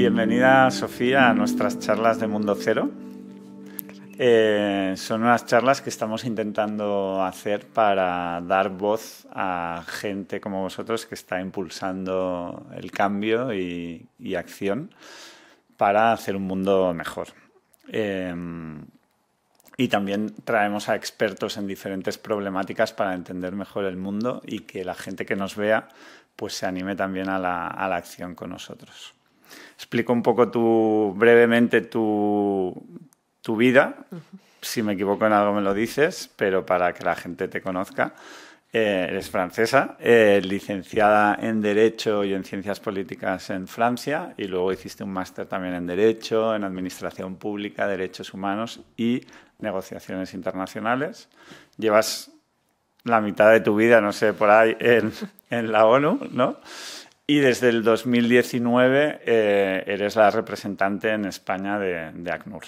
Bienvenida, Sofía, a nuestras charlas de Mundo Cero. Son unas charlas que estamos intentando hacer para dar voz a gente como vosotros que está impulsando el cambio y acción para hacer un mundo mejor. Y también traemos a expertos en diferentes problemáticas para entender mejor el mundo y que la gente que nos vea pues se anime también a la acción con nosotros. Explico un poco brevemente tu vida. Si me equivoco en algo me lo dices, pero para que la gente te conozca. Eres francesa, licenciada en Derecho y en Ciencias Políticas en Francia, y luego hiciste un máster también en Derecho, en Administración Pública, Derechos Humanos y Negociaciones Internacionales. Llevas la mitad de tu vida, no sé, por ahí en la ONU, ¿no? Y desde el 2019 eres la representante en España de ACNUR.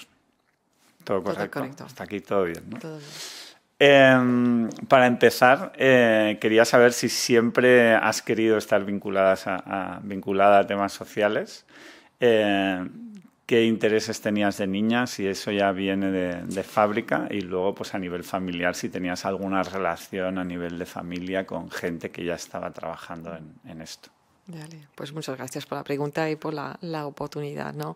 ¿Todo correcto? Todo correcto. Hasta aquí todo bien, ¿no? Todo bien. Para empezar, quería saber si siempre has querido estar vinculada a temas sociales. ¿Qué intereses tenías de niña? Si eso ya viene de fábrica, y luego pues a nivel familiar, si tenías alguna relación a nivel de familia con gente que ya estaba trabajando en esto. Vale, pues muchas gracias por la pregunta y por la oportunidad, ¿no?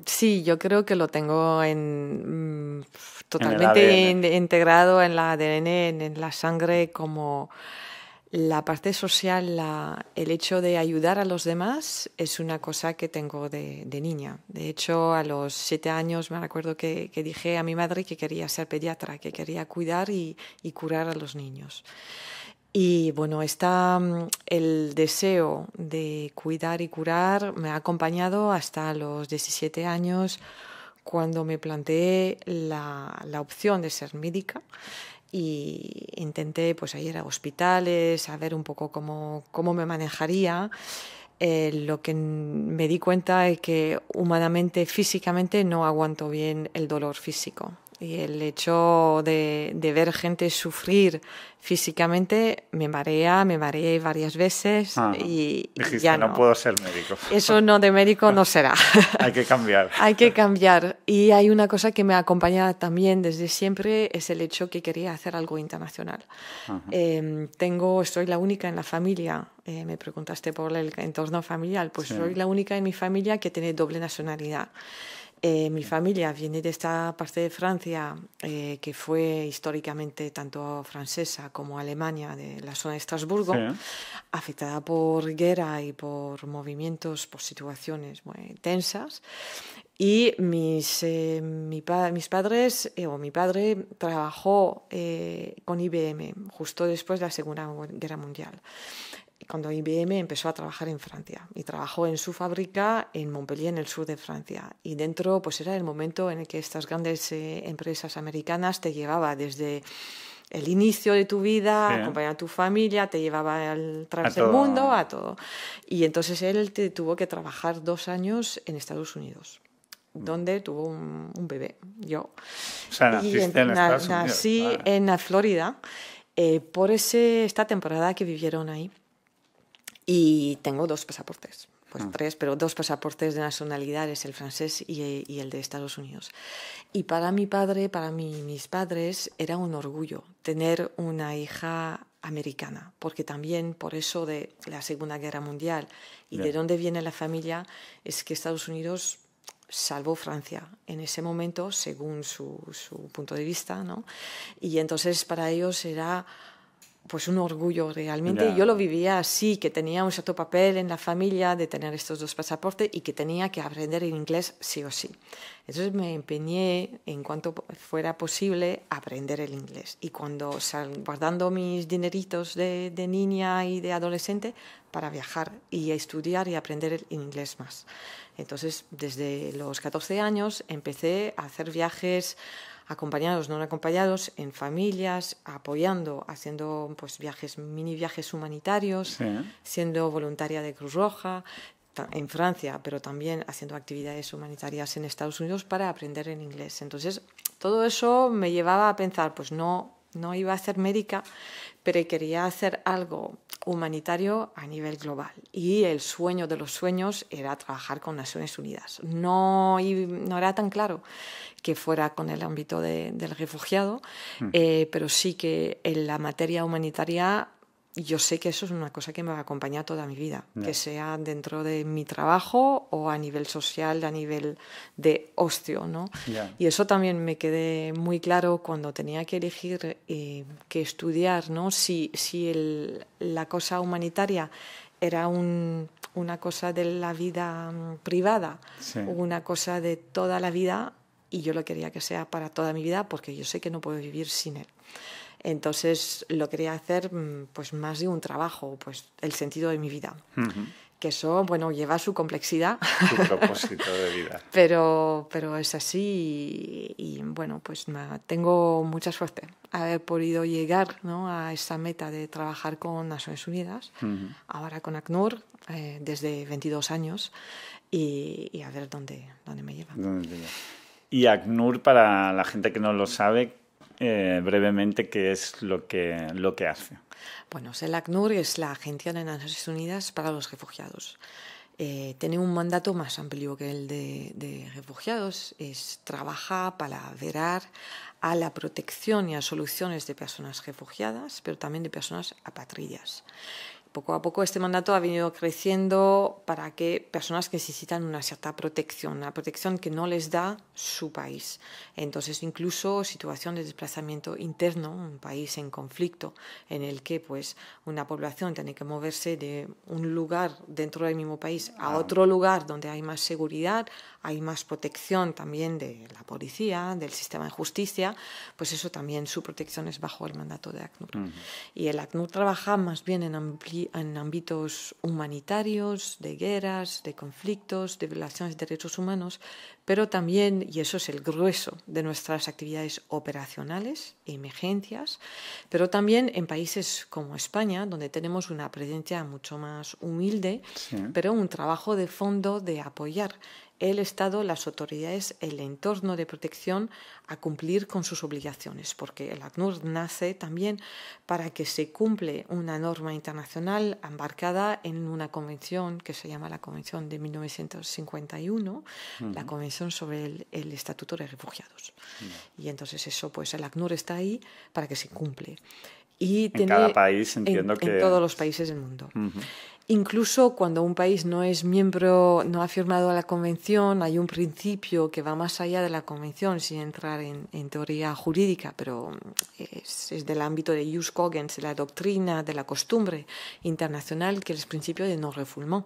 Sí, yo creo que lo tengo totalmente integrado en el ADN, en la sangre, como la parte social, el hecho de ayudar a los demás es una cosa que tengo de niña. De hecho, a los 7 años me acuerdo que dije a mi madre que quería ser pediatra, que quería cuidar y curar a los niños. Y bueno, el deseo de cuidar y curar me ha acompañado hasta los 17 años, cuando me planteé la opción de ser médica y intenté pues ir a hospitales, a ver un poco cómo me manejaría. Lo que me di cuenta es que humanamente, físicamente, no aguanto bien el dolor físico. Y el hecho de ver gente sufrir físicamente me mareé varias veces y dijiste, ya no puedo ser médico. Eso no, de médico no será. Hay que cambiar. Hay que cambiar. Y hay una cosa que me acompaña también desde siempre, es el hecho que quería hacer algo internacional. Soy la única en la familia, me preguntaste por el entorno familiar, pues sí. Soy la única en mi familia que tiene doble nacionalidad. Mi familia viene de esta parte de Francia, que fue históricamente tanto francesa como Alemania, de la zona de Estrasburgo, sí, afectada por guerra y por movimientos, por situaciones muy tensas. Y mi padre trabajó con IBM justo después de la Segunda Guerra Mundial, cuando IBM empezó a trabajar en Francia, y trabajó en su fábrica en Montpellier, en el sur de Francia. Y dentro pues era el momento en el que estas grandes empresas americanas te llevaba desde el inicio de tu vida, sí, acompañar a tu familia, te llevaba al través del mundo, a todo. Y entonces él tuvo que trabajar 2 años en Estados Unidos, donde tuvo un bebé, yo. O sea, naciste en Estados Unidos. Nací en Florida, por esta temporada que vivieron ahí. Y tengo 2 pasaportes, pues 3, pero 2 pasaportes de nacionalidades, el francés y el de Estados Unidos. Y para mi padre, mis padres, era un orgullo tener una hija americana, porque también por eso de la Segunda Guerra Mundial y de dónde viene la familia, es que Estados Unidos salvó Francia en ese momento, según su punto de vista, ¿no? Y entonces para ellos era pues un orgullo realmente. Yeah. Yo lo vivía así, que tenía un cierto papel en la familia de tener estos 2 pasaportes y que tenía que aprender el inglés sí o sí. Entonces me empeñé, en cuanto fuera posible, a aprender el inglés. Y guardando mis dineritos de niña y de adolescente para viajar y estudiar y aprender el inglés más. Entonces, desde los 14 años empecé a hacer viajes acompañados, no acompañados, en familias, haciendo pues mini viajes humanitarios, sí, siendo voluntaria de Cruz Roja en Francia, pero también haciendo actividades humanitarias en Estados Unidos para aprender en inglés. Entonces, todo eso me llevaba a pensar, pues no No iba a ser médica, pero quería hacer algo humanitario a nivel global. Y el sueño de los sueños era trabajar con Naciones Unidas. No era tan claro que fuera con el ámbito del refugiado, pero sí que en la materia humanitaria yo sé que eso es una cosa que me va a acompañar toda mi vida, que sea dentro de mi trabajo o a nivel social, a nivel de ocio, ¿no? Y eso también me quedé muy claro cuando tenía que elegir qué estudiar, ¿no? Si la cosa humanitaria era una cosa de la vida privada o una cosa de toda la vida, y yo lo quería que sea para toda mi vida porque yo sé que no puedo vivir sin él. Entonces lo quería hacer pues más de un trabajo, pues el sentido de mi vida. Que eso, bueno, lleva su complejidad. Su propósito de vida. pero es así y bueno, pues tengo mucha suerte haber podido llegar, ¿no?, a esa meta de trabajar con Naciones Unidas, ahora con ACNUR, desde 22 años y a ver dónde me lleva. Y ACNUR, para la gente que no lo sabe, brevemente, ¿qué es lo que hace? Bueno, el ACNUR es la Agencia de Naciones Unidas para los Refugiados. Tiene un mandato más amplio que el de refugiados. Trabaja para velar a la protección y a soluciones de personas refugiadas, pero también de personas apátridas. Poco a poco este mandato ha venido creciendo para que personas que necesitan una cierta protección, una protección que no les da su país. Entonces, incluso situación de desplazamiento interno, un país en conflicto, en el que pues una población tiene que moverse de un lugar dentro del mismo país a otro lugar donde hay más seguridad, hay más protección también de la policía, del sistema de justicia, pues eso también, su protección es bajo el mandato de ACNUR. Y el ACNUR trabaja más bien en ámbitos humanitarios, de guerras, de conflictos, de violaciones de derechos humanos, pero también, y eso es el grueso de nuestras actividades operacionales, emergencias, pero también en países como España, donde tenemos una presencia mucho más humilde, pero un trabajo de fondo de apoyar el Estado, las autoridades, el entorno de protección a cumplir con sus obligaciones, porque el ACNUR nace también para que se cumple una norma internacional embarcada en una convención que se llama la Convención de 1951, la Convención sobre el Estatuto de Refugiados. Y entonces eso, pues el ACNUR está ahí para que se cumple. Y en cada país, entiendo que... En todos los países del mundo. Incluso cuando un país no es miembro, no ha firmado la convención, hay un principio que va más allá de la convención, sin entrar en teoría jurídica, pero es del ámbito de jus cogens, de la doctrina, de la costumbre internacional, que es el principio de non-refoulement.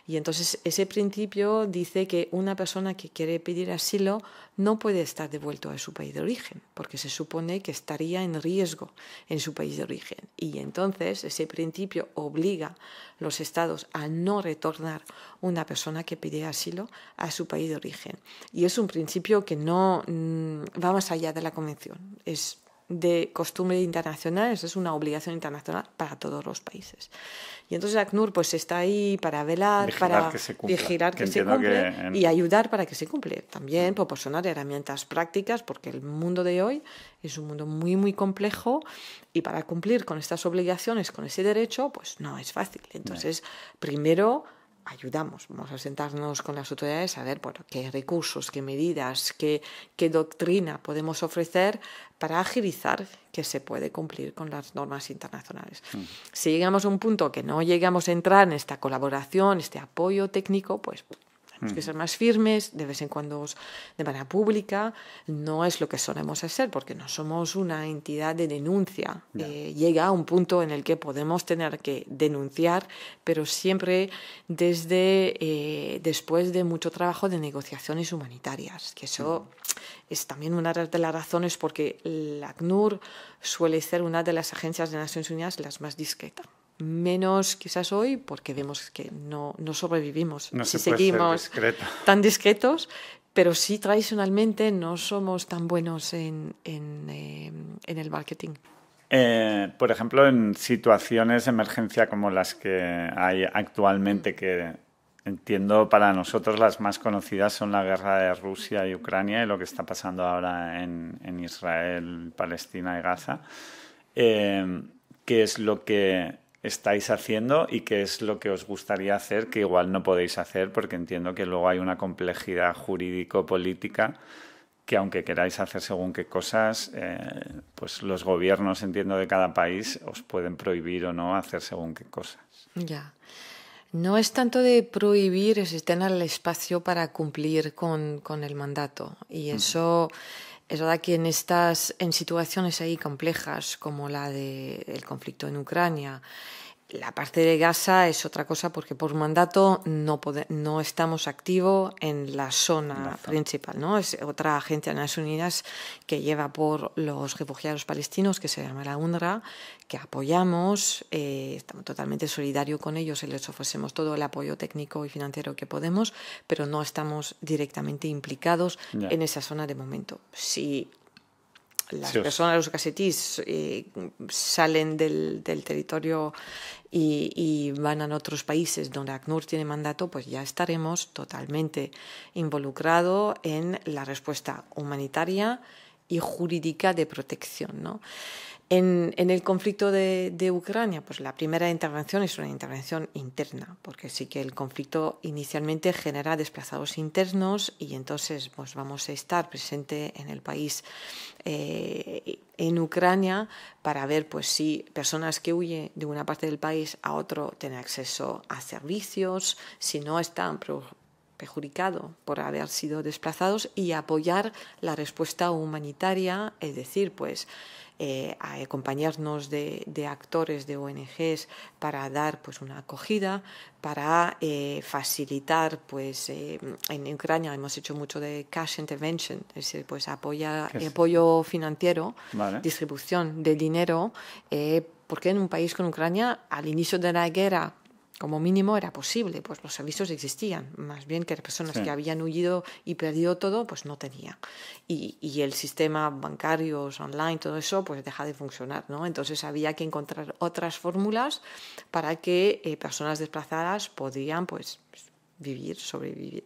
Y entonces ese principio dice que una persona que quiere pedir asilo no puede estar devuelto a su país de origen, porque se supone que estaría en riesgo en su país de origen. Y entonces ese principio obliga a los estados a no retornar una persona que pide asilo a su país de origen. Y es un principio que no va más allá de la convención. Es de costumbre internacional, es una obligación internacional para todos los países. Y entonces ACNUR pues está ahí para velar, para vigilar que se cumple y ayudar para que se cumple. También proporcionar herramientas prácticas, porque el mundo de hoy es un mundo muy, muy complejo y para cumplir con estas obligaciones, con ese derecho, pues no es fácil. Entonces, primero ayudamos, vamos a sentarnos con las autoridades a ver qué recursos, qué medidas, qué doctrina podemos ofrecer para agilizar que se puede cumplir con las normas internacionales. Si llegamos a un punto que no llegamos a entrar en esta colaboración, este apoyo técnico, pues tenemos que ser más firmes, de vez en cuando de manera pública. No es lo que solemos hacer, porque no somos una entidad de denuncia. Llega a un punto en el que podemos tener que denunciar, pero siempre después de mucho trabajo de negociaciones humanitarias, que eso es también una de las razones porque la ACNUR suele ser una de las agencias de Naciones Unidas las más discretas. Menos quizás hoy, porque vemos que no sobrevivimos si seguimos tan discretos, pero sí tradicionalmente no somos tan buenos en el marketing. Por ejemplo, en situaciones de emergencia como las que hay actualmente, que entiendo, para nosotros las más conocidas son la guerra de Rusia y Ucrania y lo que está pasando ahora en Israel, Palestina y Gaza. ¿Qué es lo que estáis haciendo y qué es lo que os gustaría hacer que igual no podéis hacer? Porque entiendo que luego hay una complejidad jurídico-política que aunque queráis hacer según qué cosas, pues los gobiernos, entiendo, de cada país os pueden prohibir o no hacer según qué cosas. Ya. No es tanto de prohibir, es tener el espacio para cumplir con el mandato. Y eso es verdad que en situaciones ahí complejas como la del conflicto en Ucrania, la parte de Gaza es otra cosa porque por mandato no estamos activos en la zona principal, ¿no? Es otra agencia de Naciones Unidas que lleva por los refugiados palestinos, que se llama la UNRWA, que apoyamos, estamos totalmente solidarios con ellos y les ofrecemos todo el apoyo técnico y financiero que podemos, pero no estamos directamente implicados en esa zona de momento. Si las personas, los gazetís, salen del territorio y van a otros países donde ACNUR tiene mandato, pues ya estaremos totalmente involucrados en la respuesta humanitaria y jurídica de protección, ¿no? En el conflicto de Ucrania, pues la primera intervención es una intervención interna, porque sí que el conflicto inicialmente genera desplazados internos y entonces pues vamos a estar presente en el país, en Ucrania, para ver pues si personas que huyen de una parte del país a otro tienen acceso a servicios, si no están perjudicados por haber sido desplazados, y apoyar la respuesta humanitaria, es decir, pues a acompañarnos de actores, de ONGs, para dar pues una acogida, para facilitar, pues en Ucrania hemos hecho mucho de cash intervention, es decir, pues apoyo financiero, vale, distribución de dinero, porque en un país como Ucrania, al inicio de la guerra, como mínimo era posible, pues los servicios existían, más bien que las personas que habían huido y perdido todo, pues no tenían. Y el sistema bancario, online, todo eso, pues deja de funcionar, ¿no? Entonces había que encontrar otras fórmulas para que personas desplazadas podían, pues, sobrevivir.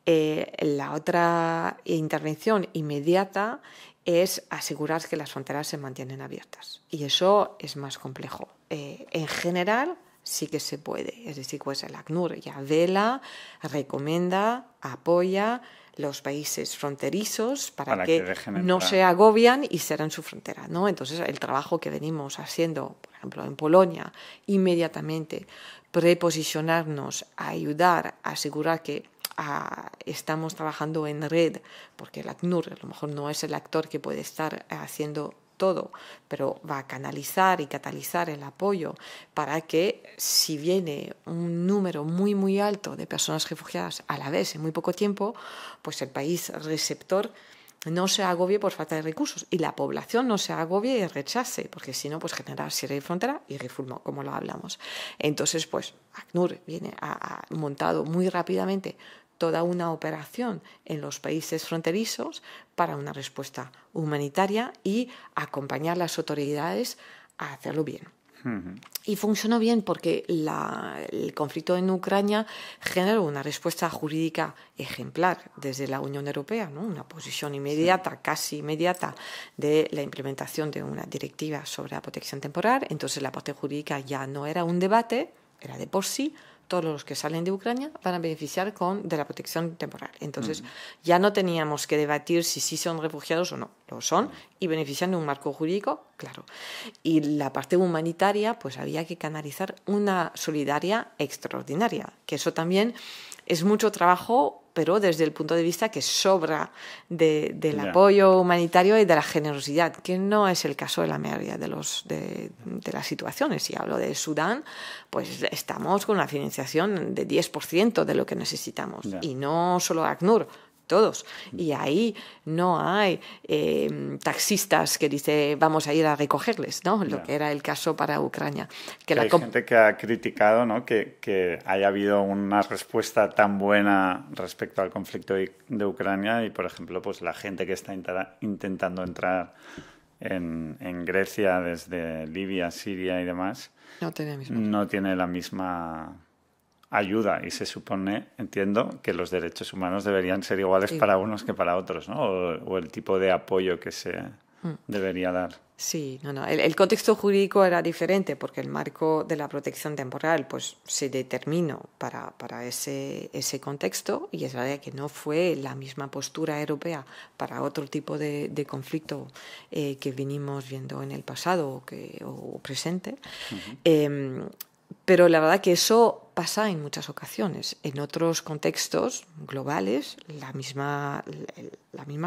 La otra intervención inmediata es asegurar que las fronteras se mantienen abiertas. Y eso es más complejo. En general, sí que se puede. Es decir, pues el ACNUR ya vela, recomienda, apoya los países fronterizos para que no se agobian y cerren su frontera, ¿no? Entonces, el trabajo que venimos haciendo, por ejemplo, en Polonia, inmediatamente preposicionarnos, a ayudar, a asegurar que estamos trabajando en red, porque el ACNUR a lo mejor no es el actor que puede estar haciendo todo, pero va a canalizar y catalizar el apoyo para que, si viene un número muy muy alto de personas refugiadas a la vez en muy poco tiempo, pues el país receptor no se agobie por falta de recursos y la población no se agobie y rechace, porque si no, pues genera cierre de frontera y refoulement, como lo hablamos. Entonces, pues ACNUR viene montado muy rápidamente toda una operación en los países fronterizos para una respuesta humanitaria y acompañar a las autoridades a hacerlo bien. Y funcionó bien porque el conflicto en Ucrania generó una respuesta jurídica ejemplar desde la Unión Europea, ¿no? Una posición inmediata, casi inmediata, de la implementación de una directiva sobre la protección temporal. Entonces la parte jurídica ya no era un debate, era de por sí. Todos los que salen de Ucrania van a beneficiar de la protección temporal. Entonces, ya no teníamos que debatir si sí son refugiados o no. Lo son y benefician de un marco jurídico, claro. Y la parte humanitaria, pues había que canalizar una solidaridad extraordinaria, que eso también es mucho trabajo, pero desde el punto de vista que sobra del apoyo humanitario y de la generosidad, que no es el caso de la mayoría de las situaciones. Si hablo de Sudán, pues estamos con una financiación de 10% de lo que necesitamos. Y no solo ACNUR, todos. Y ahí no hay taxistas que dicen vamos a ir a recogerles, ¿no? Lo que era el caso para Ucrania. Hay gente que ha criticado, ¿no?, que haya habido una respuesta tan buena respecto al conflicto de Ucrania y, por ejemplo, pues la gente que está intentando entrar en Grecia desde Libia, Siria y demás no tiene la misma ayuda y se supone, entiendo, que los derechos humanos deberían ser iguales para unos que para otros, ¿no? O el tipo de apoyo que se debería dar. Sí, no. El contexto jurídico era diferente porque el marco de la protección temporal pues, se determinó para ese contexto y es verdad que no fue la misma postura europea para otro tipo de conflicto que venimos viendo en el pasado o presente. Pero la verdad que eso pasa en muchas ocasiones. En otros contextos globales la misma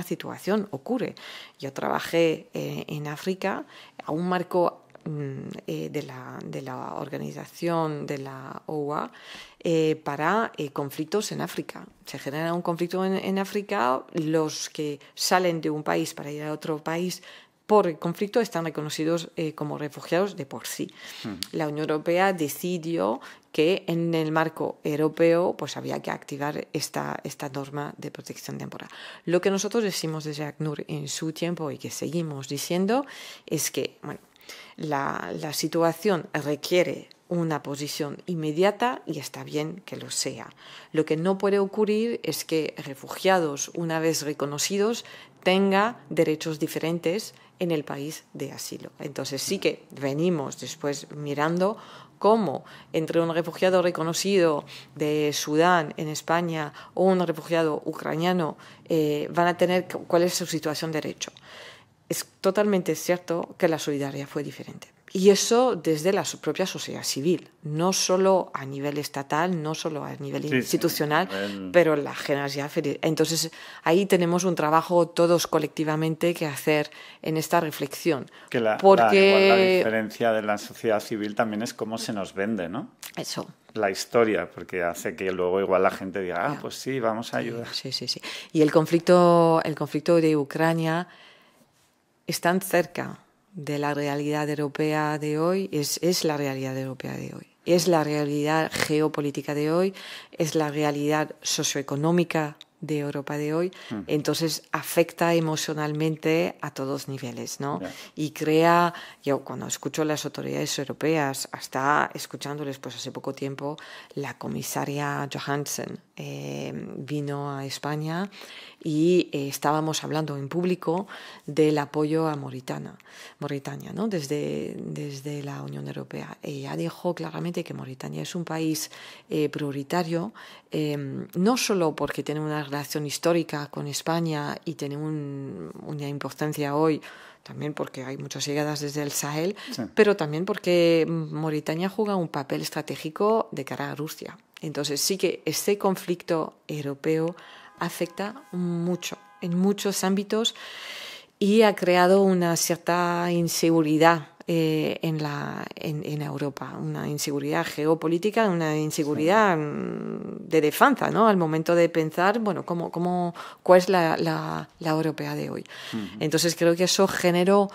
situación ocurre. Yo trabajé en África a un marco de la organización de la OUA para conflictos en África. Se genera un conflicto en África, los que salen de un país para ir a otro país por el conflicto están reconocidos como refugiados de por sí. La Unión Europea decidió que en el marco europeo pues había que activar esta norma de protección temporal. Lo que nosotros decimos desde ACNUR en su tiempo y que seguimos diciendo es que la situación requiere una posición inmediata y está bien que lo sea. Lo que no puede ocurrir es que refugiados, una vez reconocidos, tengan derechos diferentes en el país de asilo. Entonces sí que venimos después mirando cómo entre un refugiado reconocido de Sudán en España o un refugiado ucraniano van a tener cuál es su situación de derecho. Es totalmente cierto que la solidaridad fue diferente. Y eso desde la propia sociedad civil, no solo a nivel estatal, no solo a nivel institucional, pero la generalidad. Entonces, ahí tenemos un trabajo todos colectivamente que hacer en esta reflexión. Que igual la diferencia de la sociedad civil también es cómo se nos vende, ¿no? Eso. La historia, porque hace que luego igual la gente diga, pues sí, vamos a ayudar. Sí. Y el conflicto de Ucrania es tan cerca de la realidad europea de hoy, es la realidad europea de hoy, es la realidad geopolítica de hoy, es la realidad socioeconómica de Europa de hoy, entonces afecta emocionalmente a todos niveles, ¿no? Yeah. Y crea, yo cuando escucho a las autoridades europeas, hasta escuchándoles pues hace poco tiempo, la comisaria Johansson vino a España y estábamos hablando en público del apoyo a Mauritania, ¿no? Desde la Unión Europea. Ella dijo claramente que Mauritania es un país prioritario, no solo porque tiene una relación histórica con España y tiene una importancia hoy, también porque hay muchas llegadas desde el Sahel, sí, pero también porque Mauritania juega un papel estratégico de cara a Rusia. Entonces sí que este conflicto europeo afecta mucho, en muchos ámbitos, y ha creado una cierta inseguridad en Europa, una inseguridad geopolítica, una inseguridad de defensa, ¿no? Al momento de pensar, bueno, ¿cuál es la europea de hoy? Entonces creo que eso generó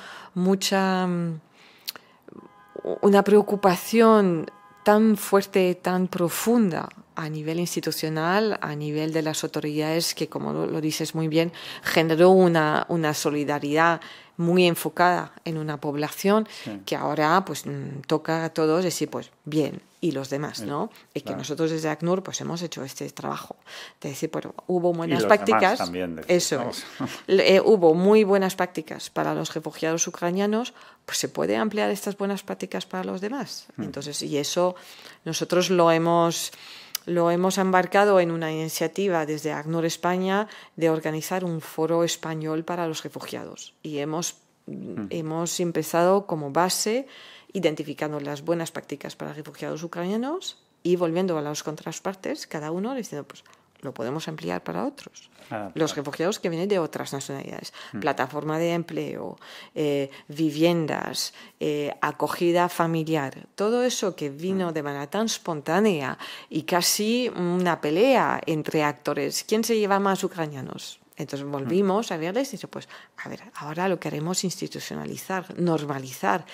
una preocupación tan fuerte, tan profunda a nivel institucional, a nivel de las autoridades, que como lo dices muy bien, generó una solidaridad muy enfocada en una población, sí, que ahora pues toca a todos decir pues bien, y los demás, ¿no? Y que nosotros desde ACNUR pues hemos hecho este trabajo de decir, bueno, hubo buenas prácticas, también, eso es, hubo muy buenas prácticas para los refugiados ucranianos, pues se puede ampliar estas buenas prácticas para los demás. Entonces, y eso nosotros lo hemos embarcado en una iniciativa desde ACNUR España de organizar un foro español para los refugiados. Y hemos empezado como base identificando las buenas prácticas para refugiados ucranianos y volviendo a las contrapartes, cada uno diciendo, pues lo podemos ampliar para otros. Los refugiados que vienen de otras nacionalidades, plataforma de empleo, viviendas, acogida familiar, todo eso que vino de manera tan espontánea y casi una pelea entre actores. ¿Quién se lleva más ucranianos? Entonces volvimos a verles y pues, a ver, ahora lo queremos institucionalizar, normalizar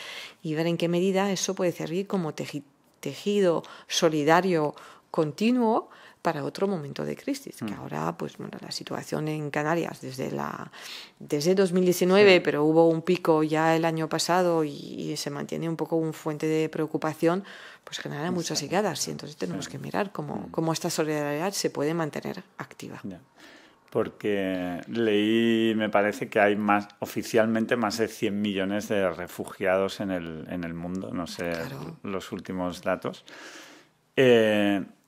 y ver en qué medida eso puede servir como tejido solidario continuo para otro momento de crisis, que ahora, pues bueno, la situación en Canarias desde 2019, pero hubo un pico ya el año pasado y se mantiene un poco un fuente de preocupación, pues genera muchas llegadas y entonces tenemos que mirar cómo esta solidaridad se puede mantener activa. Yeah. Porque leí, me parece que hay oficialmente más de 100 millones de refugiados en el mundo, no sé los últimos datos.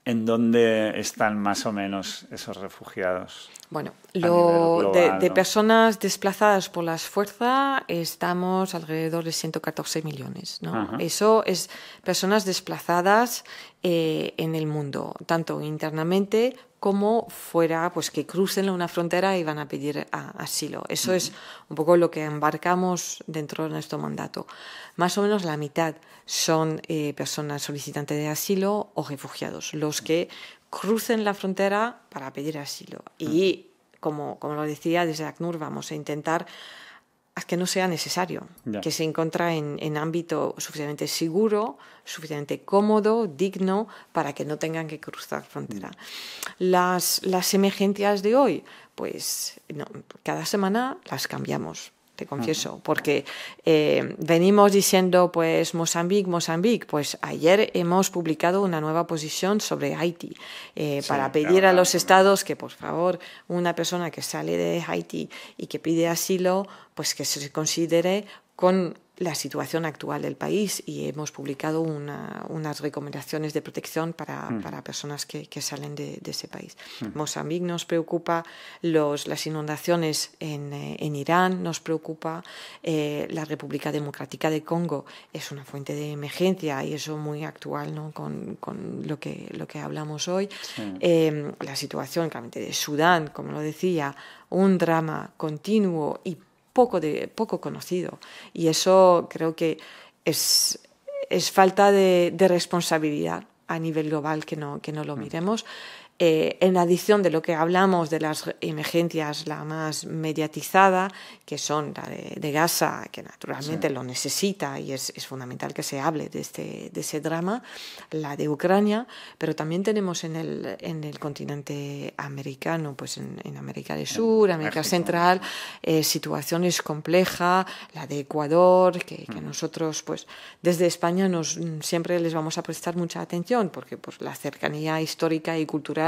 ¿En dónde están más o menos esos refugiados? Bueno, global, de ¿no? personas desplazadas por las fuerzas estamos alrededor de 114 millones, ¿no? Ajá. Eso es personas desplazadas en el mundo, tanto internamente como fuera, pues que crucen una frontera y van a pedir asilo. Eso es un poco lo que embarcamos dentro de nuestro mandato. Más o menos la mitad son personas solicitantes de asilo o refugiados, los que crucen la frontera para pedir asilo. Y, como lo decía, desde ACNUR vamos a intentar que no sea necesario, que se encuentre en ámbito suficientemente seguro, suficientemente cómodo, digno, para que no tengan que cruzar frontera. Las emergencias de hoy, pues no, cada semana las cambiamos. Te confieso, porque venimos diciendo, pues, Mozambique, pues ayer hemos publicado una nueva posición sobre Haití, para pedir a los estados que, por favor, una persona que sale de Haití y que pide asilo, pues que se considere con la situación actual del país, y hemos publicado unas recomendaciones de protección para personas que salen de ese país. Mozambique nos preocupa, las inundaciones en Irán nos preocupa, la República Democrática de Congo es una fuente de emergencia y eso muy actual, ¿no? con lo que hablamos hoy. La situación claramente de Sudán, como lo decía, un drama continuo y poco conocido, y eso creo que es falta de responsabilidad a nivel global que no lo miremos. En adición de lo que hablamos de las emergencias, la más mediatizada, que son la de Gaza, que naturalmente lo necesita y es fundamental que se hable de ese drama, la de Ucrania, pero también tenemos en el continente americano, pues en América del Sur, América Central, situaciones complejas, la de Ecuador, que nosotros, pues desde España siempre les vamos a prestar mucha atención, porque pues la cercanía histórica y cultural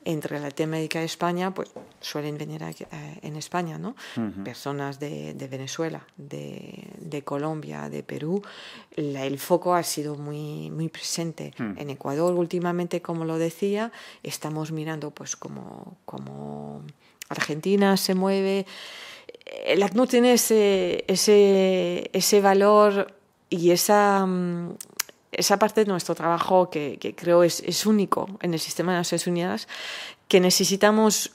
entre Latinoamérica y España, pues suelen venir aquí, en España, ¿no? Personas de Venezuela, de Colombia, de Perú. El foco ha sido muy, muy presente. En Ecuador, últimamente, como lo decía, estamos mirando pues como Argentina se mueve. El ACNUR tiene ese valor y esa parte de nuestro trabajo que creo es único en el sistema de Naciones Unidas, que necesitamos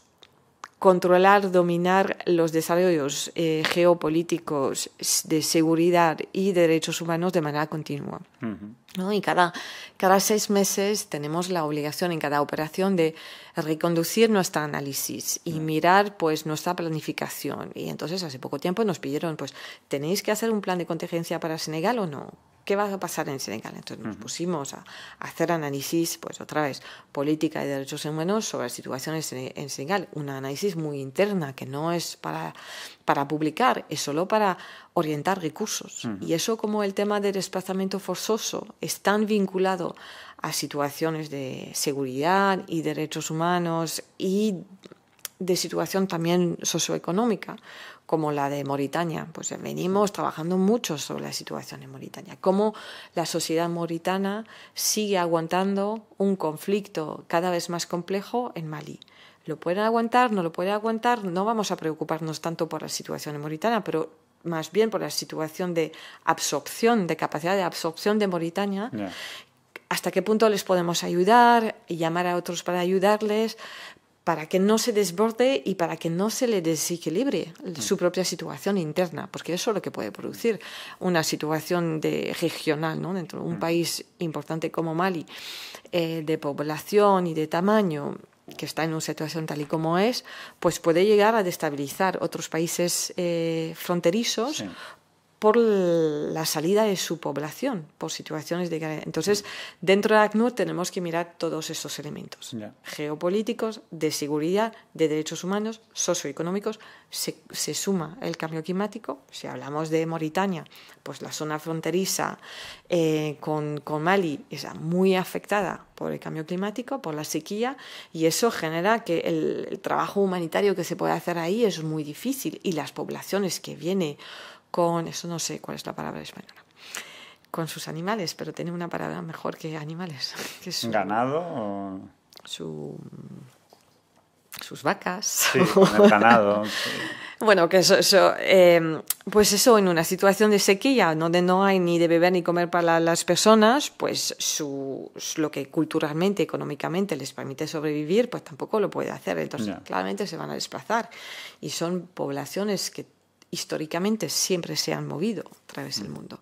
controlar, dominar los desarrollos geopolíticos de seguridad y derechos humanos de manera continua. ¿No? Y cada 6 meses tenemos la obligación en cada operación de reconducir nuestro análisis y mirar pues nuestra planificación. Y entonces hace poco tiempo nos pidieron, pues, ¿tenéis que hacer un plan de contingencia para Senegal o no? ¿Qué va a pasar en Senegal? Entonces nos pusimos a hacer análisis, pues otra vez, política y derechos humanos sobre las situaciones en Senegal. Un análisis muy interna que no es para publicar, es solo para orientar recursos. Y eso, como el tema de desplazamiento forzoso es tan vinculado a situaciones de seguridad y derechos humanos y de situación también socioeconómica, como la de Mauritania, pues venimos trabajando mucho sobre la situación en Mauritania, cómo la sociedad mauritana sigue aguantando un conflicto cada vez más complejo en Malí. ¿Lo pueden aguantar? ¿No lo pueden aguantar? No vamos a preocuparnos tanto por la situación en Mauritania, pero más bien por la situación de absorción, de capacidad de absorción de Mauritania. ¿Hasta qué punto les podemos ayudar y llamar a otros para ayudarles, para que no se desborde y para que no se le desequilibre su propia situación interna? Porque eso es lo que puede producir una situación regional, ¿no? Dentro de un país importante como Mali, de población y de tamaño, que está en una situación tal y como es, pues puede llegar a destabilizar otros países fronterizos, por la salida de su población, por situaciones de guerra. Entonces, dentro de ACNUR tenemos que mirar todos esos elementos geopolíticos, de seguridad, de derechos humanos, socioeconómicos. Se suma el cambio climático. Si hablamos de Mauritania, pues la zona fronteriza con Mali está muy afectada por el cambio climático, por la sequía, y eso genera que el trabajo humanitario que se puede hacer ahí es muy difícil, y las poblaciones que vienen con, eso no sé cuál es la palabra española, con sus animales, pero tiene una palabra mejor que animales. Que es ¿Ganado o...? Sus vacas. Sí, el ganado. Sí. Bueno, que pues eso, en una situación de sequía, donde no hay ni de beber ni comer para las personas, pues lo que culturalmente, económicamente les permite sobrevivir, pues tampoco lo puede hacer. Entonces, claramente se van a desplazar. Y son poblaciones que históricamente siempre se han movido a través del mundo.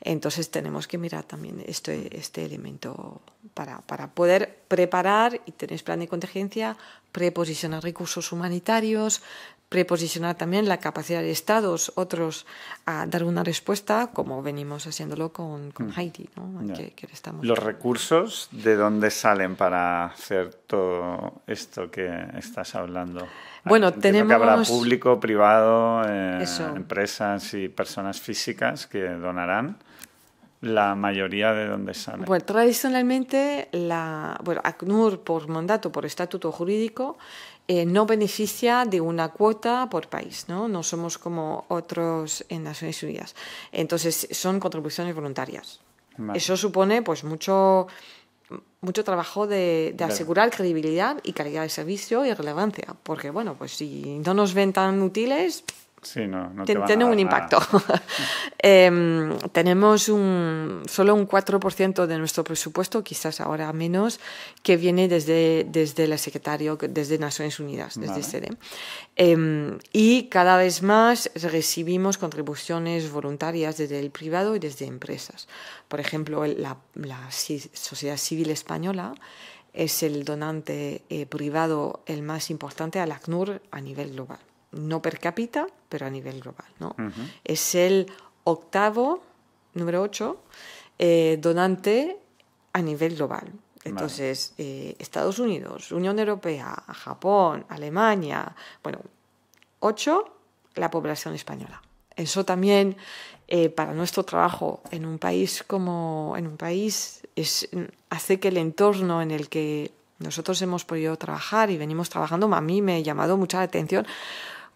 Entonces tenemos que mirar también este elemento para poder preparar y tener plan de contingencia, preposicionar recursos humanitarios, preposicionar también la capacidad de estados, otros, a dar una respuesta, como venimos haciéndolo con Haití, ¿no? Que estamos... ¿Los recursos de dónde salen para hacer todo esto que estás hablando? Bueno, Entiendo que habrá público, privado, empresas y personas físicas que donarán. La mayoría de dónde sale. Bueno, tradicionalmente, ACNUR, por mandato, por estatuto jurídico, no beneficia de una cuota por país, ¿no? No somos como otros en Naciones Unidas. Entonces, son contribuciones voluntarias. Vale. Eso supone pues mucho trabajo de asegurar credibilidad y calidad de servicio y relevancia, porque bueno, pues si no nos ven tan útiles, sí, no tiene un impacto. Tenemos solo un 4% de nuestro presupuesto, quizás ahora menos, que viene desde el secretario, desde Naciones Unidas, desde sede. Y cada vez más recibimos contribuciones voluntarias desde el privado y desde empresas. Por ejemplo, la Sociedad Civil Española es el donante privado el más importante al ACNUR a nivel global. No per cápita, pero a nivel global, ¿no? Es el número 8, donante a nivel global. Entonces, Estados Unidos, Unión Europea, Japón, Alemania, 8, la población española. Eso también, para nuestro trabajo en un país hace que el entorno en el que nosotros hemos podido trabajar y venimos trabajando, a mí me ha llamado mucha la atención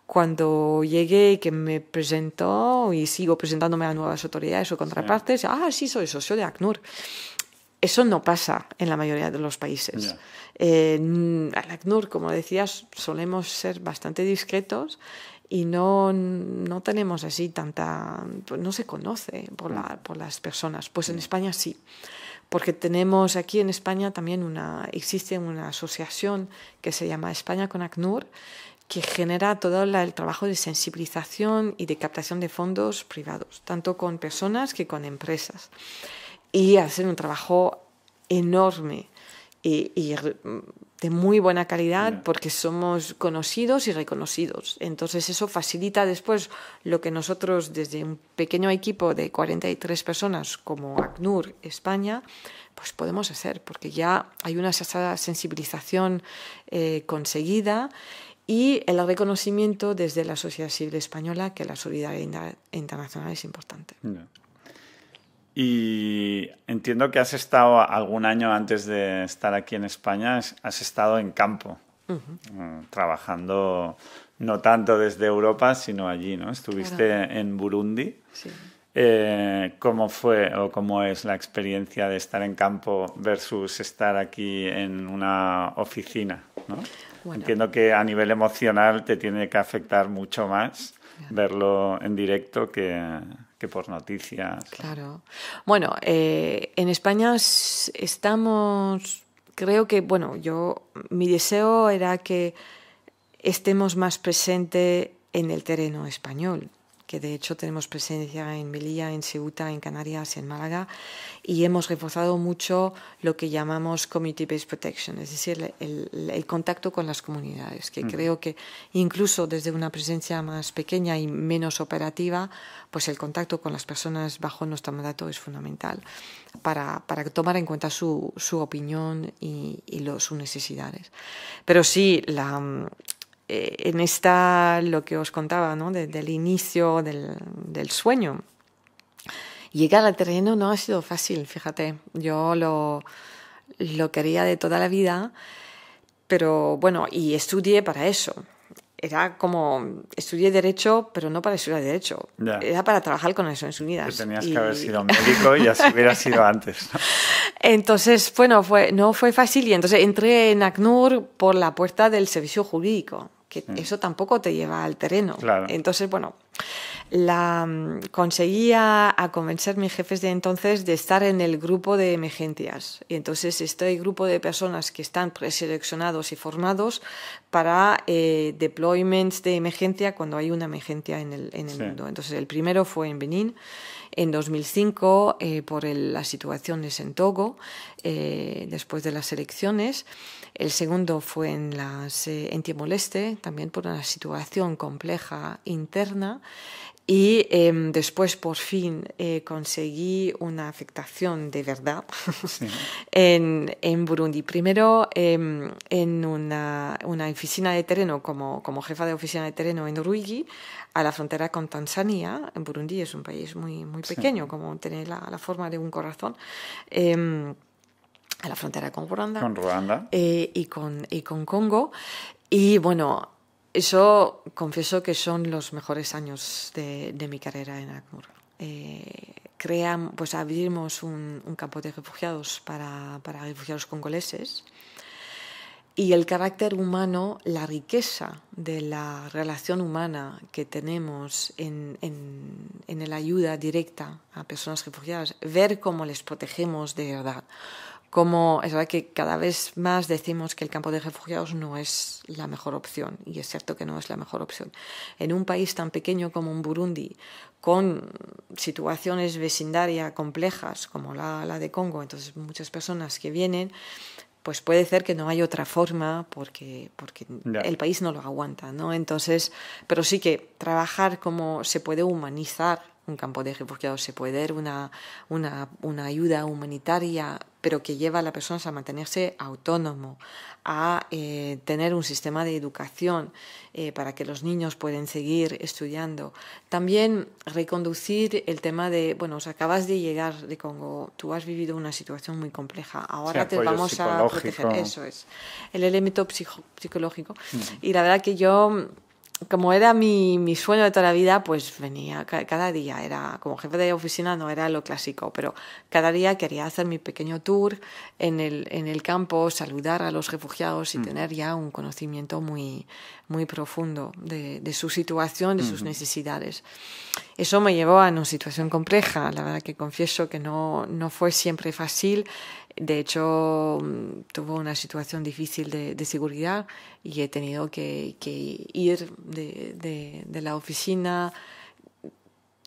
cuando llegué y que me presentó y sigo presentándome a nuevas autoridades o contrapartes. Sí, soy socio de ACNUR. Eso no pasa en la mayoría de los países. Al ACNUR, como decías, solemos ser bastante discretos y no tenemos así no se conoce por las personas. Pues en España sí, porque tenemos aquí en España también existe una asociación que se llama España con ACNUR, que genera todo el trabajo de sensibilización y de captación de fondos privados, tanto con personas que con empresas. Y hacen un trabajo enorme y de muy buena calidad, porque somos conocidos y reconocidos. Entonces eso facilita después lo que nosotros, desde un pequeño equipo de 43 personas como ACNUR España, pues podemos hacer, porque ya hay una sensibilización conseguida, y el reconocimiento desde la sociedad civil española que la solidaridad internacional es importante. Y entiendo que has estado algún año antes de estar aquí en España, has estado en campo, trabajando no tanto desde Europa, sino allí, ¿no? Estuviste en Burundi. Sí. ¿Cómo fue o cómo es la experiencia de estar en campo versus estar aquí en una oficina, ¿no? Bueno. Entiendo que a nivel emocional te tiene que afectar mucho más verlo en directo que por noticias. Claro. Bueno, en España estamos, creo que, mi deseo era que estemos más presentes en el terreno español, que de hecho tenemos presencia en Melilla, en Ceuta, en Canarias, en Málaga, y hemos reforzado mucho lo que llamamos Community-Based Protection, es decir, el contacto con las comunidades, que creo que incluso desde una presencia más pequeña y menos operativa, pues el contacto con las personas bajo nuestro mandato es fundamental para tomar en cuenta su opinión y sus necesidades. Pero sí, en lo que os contaba, ¿no? Del inicio del sueño, llegar al terreno no ha sido fácil, fíjate. Yo lo quería de toda la vida, pero bueno, y estudié para eso. Era como, estudié Derecho, pero no para estudiar Derecho. Ya. Era para trabajar con las Naciones Unidas. Que tenías que haber sido médico y así hubiera sido antes, ¿no? Entonces, bueno, no fue fácil y entonces entré en ACNUR por la puerta del servicio jurídico, que eso tampoco te lleva al terreno. Claro. Entonces, bueno, conseguía a convencer a mis jefes de entonces de estar en el grupo de emergencias. Y entonces este grupo de personas que están preseleccionados y formados para deployments de emergencia cuando hay una emergencia en el mundo. Entonces el primero fue en Benín en 2005 por la situación en Togo después de las elecciones. El segundo fue en Timor-Leste, también por una situación compleja interna. Y después, por fin, conseguí una afectación de verdad en Burundi. Primero, en una oficina de terreno, como jefa de oficina de terreno en Ruigi, a la frontera con Tanzania. En Burundi es un país muy, muy pequeño, como tiene la forma de un corazón. A la frontera con Ruanda. Con Ruanda. Y con Congo. Y bueno, eso confieso que son los mejores años de mi carrera en ACNUR. Pues abrimos un campo de refugiados para refugiados congoleses. Y el carácter humano, la riqueza de la relación humana que tenemos en la ayuda directa a personas refugiadas, ver cómo les protegemos de verdad. Es verdad que cada vez más decimos que el campo de refugiados no es la mejor opción, y es cierto que no es la mejor opción. En un país tan pequeño como un Burundi, con situaciones vecindarias complejas como la de Congo, entonces muchas personas que vienen, pues puede ser que no hay otra forma porque el país no lo aguanta, ¿no? Entonces, pero sí que trabajar como se puede humanizar un campo de refugiados, se puede dar una ayuda humanitaria, pero que lleva a las personas a mantenerse autónomo, a tener un sistema de educación para que los niños puedan seguir estudiando. También reconducir el tema de, bueno, acabas de llegar de Congo, tú has vivido una situación muy compleja, ahora te vamos a proteger. Eso es, el elemento psicológico. Y la verdad que yo, como era mi sueño de toda la vida, pues venía cada día, era como jefe de oficina, no era lo clásico, pero cada día quería hacer mi pequeño tour en el campo, saludar a los refugiados y tener ya un conocimiento muy, muy profundo de su situación, de sus necesidades. Eso me llevó a una situación compleja, la verdad que confieso que no fue siempre fácil. De hecho, tuve una situación difícil de seguridad y he tenido que ir de la oficina.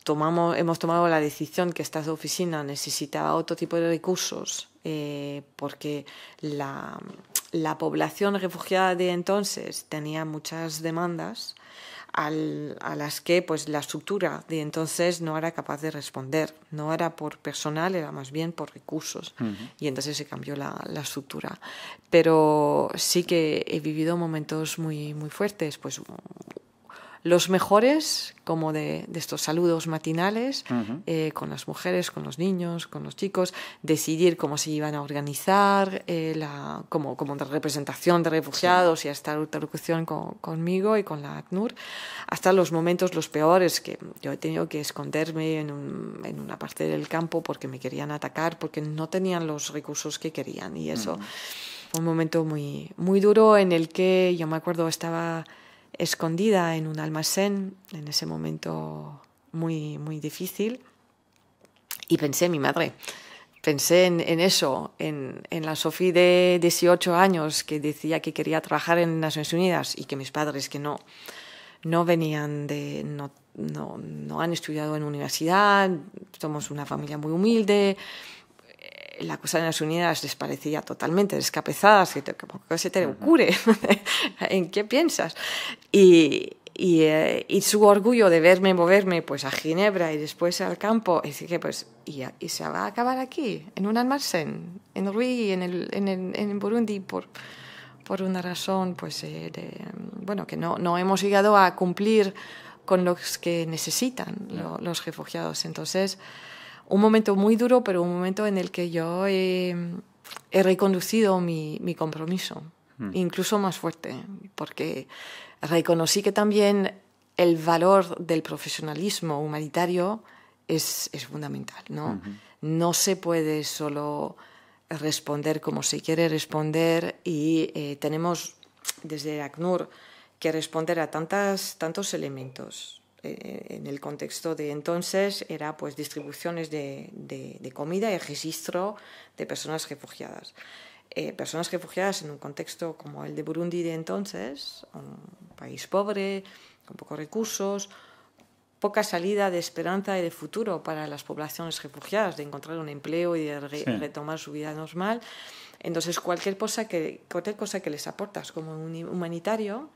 Hemos tomado la decisión que esta oficina necesitaba otro tipo de recursos porque la población refugiada de entonces tenía muchas demandas a las que pues la estructura de entonces no era capaz de responder. No era por personal, era más bien por recursos. Y entonces se cambió la estructura. Pero sí que he vivido momentos muy, muy fuertes, pues los mejores, como de estos saludos matinales, con las mujeres, con los niños, con los chicos, decidir cómo se iban a organizar, como representación de refugiados y hasta la interlocución conmigo y con la ACNUR, hasta los momentos los peores, que yo he tenido que esconderme en una parte del campo porque me querían atacar, porque no tenían los recursos que querían. Y eso fue un momento muy, muy duro en el que yo me acuerdo estaba escondida en un almacén en ese momento muy, muy difícil y pensé en mi madre. Pensé en eso, en la Sofía de 18 años que decía que quería trabajar en Naciones Unidas y que mis padres que no. no venían de... no han estudiado en universidad, somos una familia muy humilde. La cosa de las Unidas les parecía totalmente descabezadas. ¿Qué se te ocurre? ¿En qué piensas? Y su orgullo de verme moverme pues a Ginebra y después al campo, y dije, pues, y se va a acabar aquí, en un almacén, en Rui, en Burundi, por una razón, pues, bueno, que no hemos llegado a cumplir con los que necesitan los refugiados. Entonces, un momento muy duro, pero un momento en el que yo he reconducido mi compromiso, incluso más fuerte, porque reconocí que también el valor del profesionalismo humanitario es fundamental, ¿no? No se puede solo responder como se quiere responder y tenemos desde ACNUR que responder a tantos elementos. En el contexto de entonces era pues distribuciones de comida y registro de personas refugiadas. Personas refugiadas en un contexto como el de Burundi de entonces, un país pobre, con pocos recursos, poca salida de esperanza y de futuro para las poblaciones refugiadas, de encontrar un empleo y de retomar su vida normal. Entonces, cualquier cosa que les aportas como un humanitario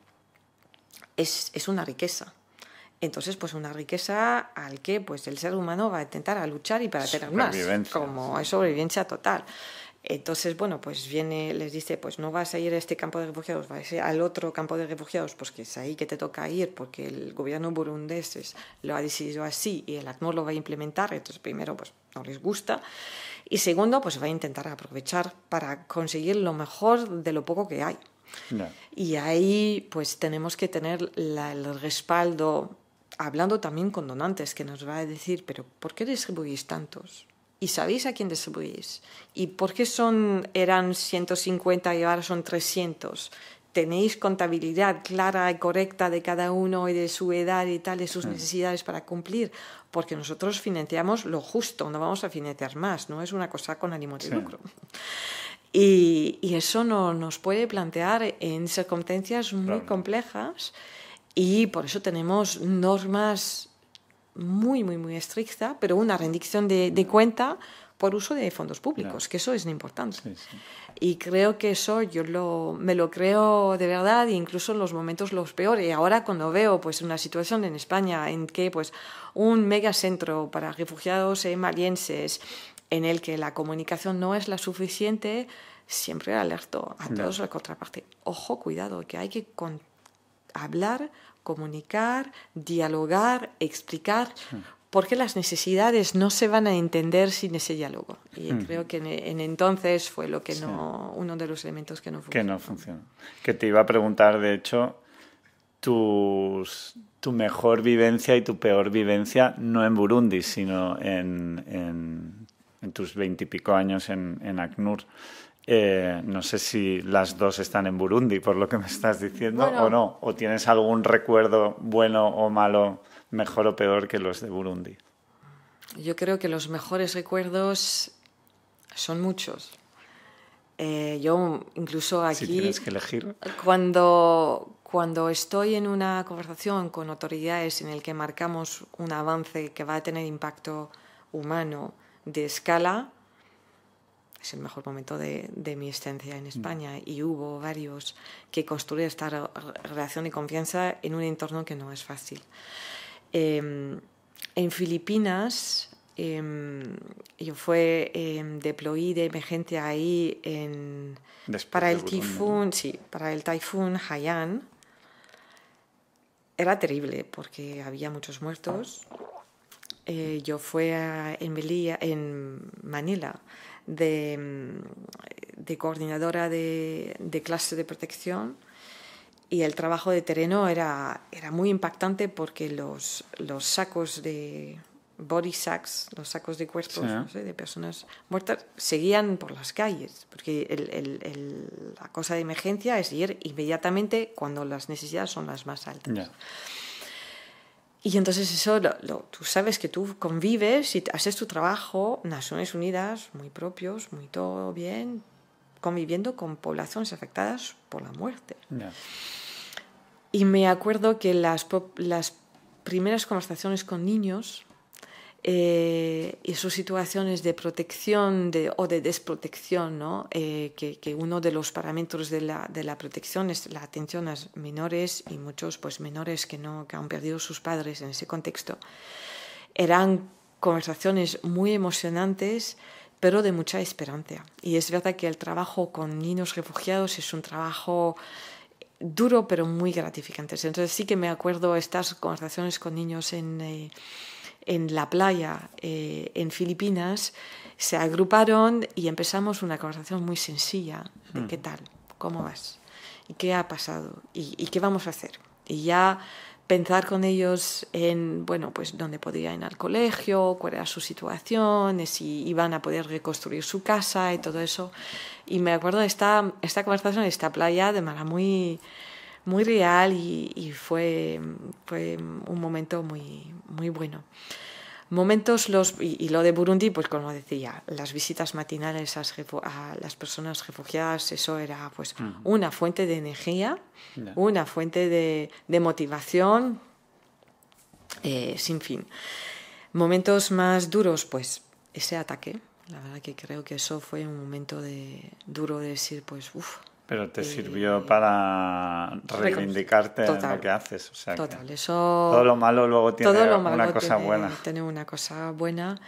es una riqueza. Entonces, pues una riqueza al que pues el ser humano va a intentar a luchar y para tener más, como es sobrevivencia total. Entonces, bueno, pues les dice, pues no vas a ir a este campo de refugiados, vas a ir al otro campo de refugiados, pues que es ahí que te toca ir, porque el gobierno burundés lo ha decidido así y el ACNUR lo va a implementar. Entonces, primero, pues no les gusta. Y segundo, pues va a intentar aprovechar para conseguir lo mejor de lo poco que hay. No. Y ahí, pues tenemos que tener el respaldo, hablando también con donantes, que nos va a decir, pero ¿por qué distribuís tantos? ¿Y sabéis a quién distribuís? ¿Y por qué eran 150 y ahora son 300? ¿Tenéis contabilidad clara y correcta de cada uno y de su edad y tal, de sus necesidades para cumplir? Porque nosotros financiamos lo justo, no vamos a financiar más, no es una cosa con ánimo de lucro. Y eso nos puede plantear en circunstancias muy complejas y por eso tenemos normas muy, muy, muy estricta, pero una rendición de cuenta por uso de fondos públicos, que eso es importante. Sí, sí. Y creo que eso me lo creo de verdad, incluso en los momentos los peores. Y ahora cuando veo pues una situación en España en que pues un megacentro para refugiados malienses en el que la comunicación no es la suficiente, siempre alerto a todos la contraparte. Ojo, cuidado, que hay que hablar, comunicar, dialogar, explicar, porque las necesidades no se van a entender sin ese diálogo. Y creo que en entonces fue lo que uno de los elementos que no funcionó. Que no funcionó. Que te iba a preguntar, de hecho, tu mejor vivencia y tu peor vivencia, no en Burundi, sino en tus 20 y pico años en ACNUR. No sé si las dos están en Burundi, por lo que me estás diciendo, o no. ¿O tienes algún recuerdo bueno o malo, mejor o peor que los de Burundi? Yo creo que los mejores recuerdos son muchos. Yo incluso aquí... Si tienes que elegir. Cuando estoy en una conversación con autoridades en el que marcamos un avance que va a tener impacto humano de escala, es el mejor momento de mi estancia en España y hubo varios que construir esta relación de confianza en un entorno que no es fácil. En Filipinas yo deployé de emergencia ahí para el taifún Haiyan. Era terrible porque había muchos muertos. Yo fui en Manila de coordinadora de clase de protección y el trabajo de terreno era muy impactante porque los sacos de body sacks, los sacos de cuerpos no sé, de personas muertas seguían por las calles porque la cosa de emergencia es ir inmediatamente cuando las necesidades son las más altas. Yeah. Y entonces eso, tú sabes que tú convives y haces tu trabajo, Naciones Unidas, muy propios, muy todo bien, conviviendo con poblaciones afectadas por la muerte. Yeah. Y me acuerdo que las primeras conversaciones con niños y sus situaciones de protección o de desprotección, ¿no? Que uno de los parámetros de la protección es la atención a menores y muchos pues, menores que han perdido sus padres en ese contexto. Eran conversaciones muy emocionantes, pero de mucha esperanza. Y es verdad que el trabajo con niños refugiados es un trabajo duro, pero muy gratificante. Entonces sí que me acuerdo estas conversaciones con niños en la playa en Filipinas, se agruparon y empezamos una conversación muy sencilla de qué tal, cómo vas, y qué ha pasado, y qué vamos a hacer. Y ya pensar con ellos en, bueno, pues dónde podrían ir al colegio, cuál era su situación, si iban a poder reconstruir su casa y todo eso. Y me acuerdo de esta conversación en esta playa de manera muy real y fue un momento muy, muy bueno. Momentos y lo de Burundi, pues como decía, las visitas matinales a las personas refugiadas, eso era pues una fuente de energía, una fuente de motivación sin fin. Momentos más duros, pues ese ataque. La verdad que creo que eso fue un momento duro de decir, pues, uff. Pero te sirvió para reivindicarte en lo que haces. O sea, total, eso... Todo lo malo luego tiene una cosa buena. Tiene una cosa buena.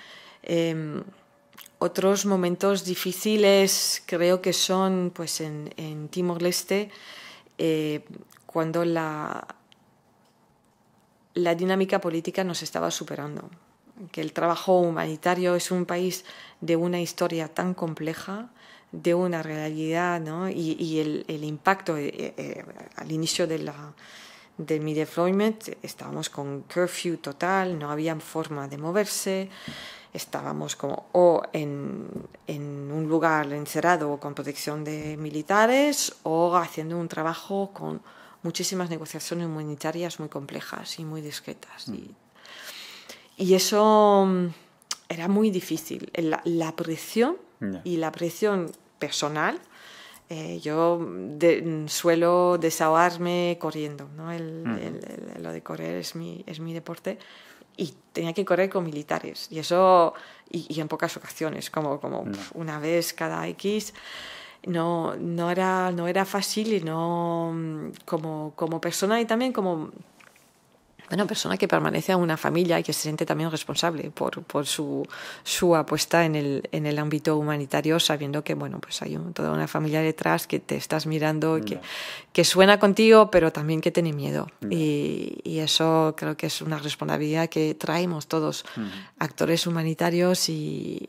Otros momentos difíciles creo que son pues en Timor-Leste, cuando la dinámica política nos estaba superando. Que el trabajo humanitario es un país de una historia tan compleja, de una realidad, ¿no? Y el impacto al inicio de mi deployment, estábamos con curfew total, no había forma de moverse, estábamos como o en un lugar encerrado con protección de militares o haciendo un trabajo con muchísimas negociaciones humanitarias muy complejas y muy discretas. Y eso era muy difícil. La presión y la presión personal, yo suelo desahogarme corriendo, ¿no? Lo de correr es mi deporte y tenía que correr con militares y eso y en pocas ocasiones, como una vez cada X. No era fácil y no como persona y también como persona que permanece a una familia y que se siente también responsable por su apuesta en el ámbito humanitario, sabiendo que pues hay toda una familia detrás que te estás mirando, que suena contigo, pero también que tiene miedo. Y eso creo que es una responsabilidad que traemos todos, actores humanitarios, y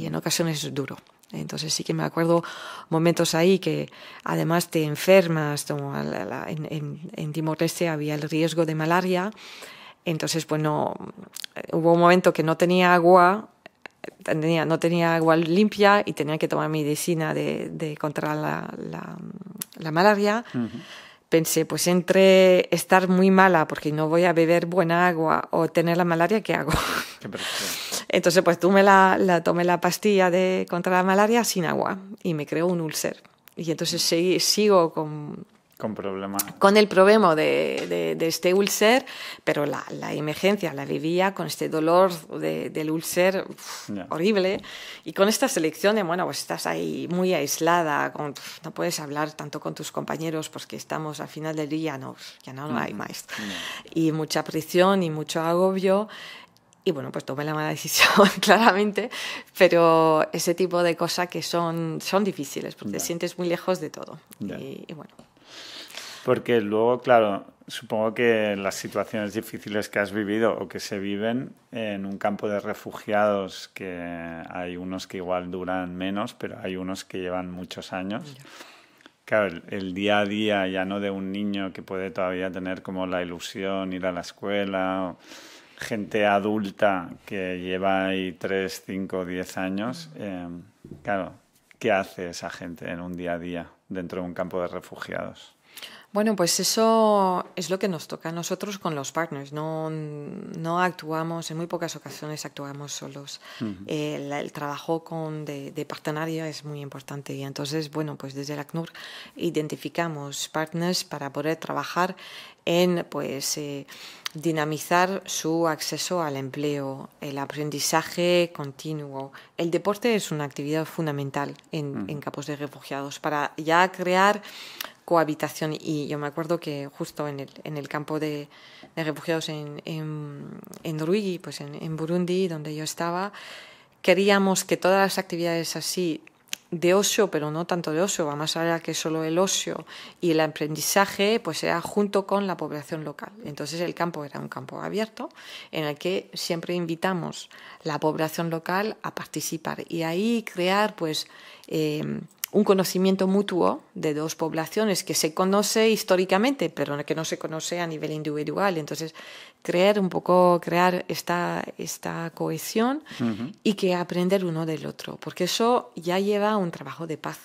en ocasiones es duro. Entonces sí que me acuerdo momentos ahí que además te enfermas, como en Timor-Leste había el riesgo de malaria, entonces hubo un momento que no tenía agua limpia y tenía que tomar medicina contra la malaria. Pensé, pues entre estar muy mala porque no voy a beber buena agua o tener la malaria, ¿qué hago? Entonces, pues tomé la pastilla contra la malaria sin agua y me creó un úlcer. Y entonces sigo con el problema de este úlcer, pero la emergencia la vivía con este dolor del úlcer horrible, y con esta selección de, pues estás ahí muy aislada, no puedes hablar tanto con tus compañeros porque estamos al final del día, ya no hay más. Y mucha presión y mucho agobio. Y pues tomé la mala decisión, claramente, pero ese tipo de cosas que son difíciles, porque te sientes muy lejos de todo. Y bueno. Porque luego, claro, supongo que las situaciones difíciles que has vivido o que se viven en un campo de refugiados, que hay unos que igual duran menos, pero hay unos que llevan muchos años. Claro, el día a día ya no de un niño que puede todavía tener como la ilusión, ir a la escuela, gente adulta que lleva ahí 3, 5, 10 años. Claro, ¿qué hace esa gente en un día a día dentro de un campo de refugiados? Bueno, pues eso es lo que nos toca a nosotros con los partners. No actuamos, en muy pocas ocasiones actuamos solos. El trabajo de partenario es muy importante y entonces, bueno, pues desde el ACNUR identificamos partners para poder trabajar en, pues, dinamizar su acceso al empleo, el aprendizaje continuo. El deporte es una actividad fundamental en campos de refugiados para ya crear cohabitación. Y yo me acuerdo que justo en el campo de refugiados en Ruigi, pues en Burundi, donde yo estaba, queríamos que todas las actividades así de ocio, pero no tanto de ocio, va más allá que solo el ocio y el aprendizaje, pues era junto con la población local. Entonces el campo era un campo abierto en el que siempre invitamos la población local a participar y ahí crear pues un conocimiento mutuo de dos poblaciones que se conoce históricamente, pero que no se conoce a nivel individual. Entonces, crear esta cohesión y que aprender uno del otro, porque eso ya lleva a un trabajo de paz.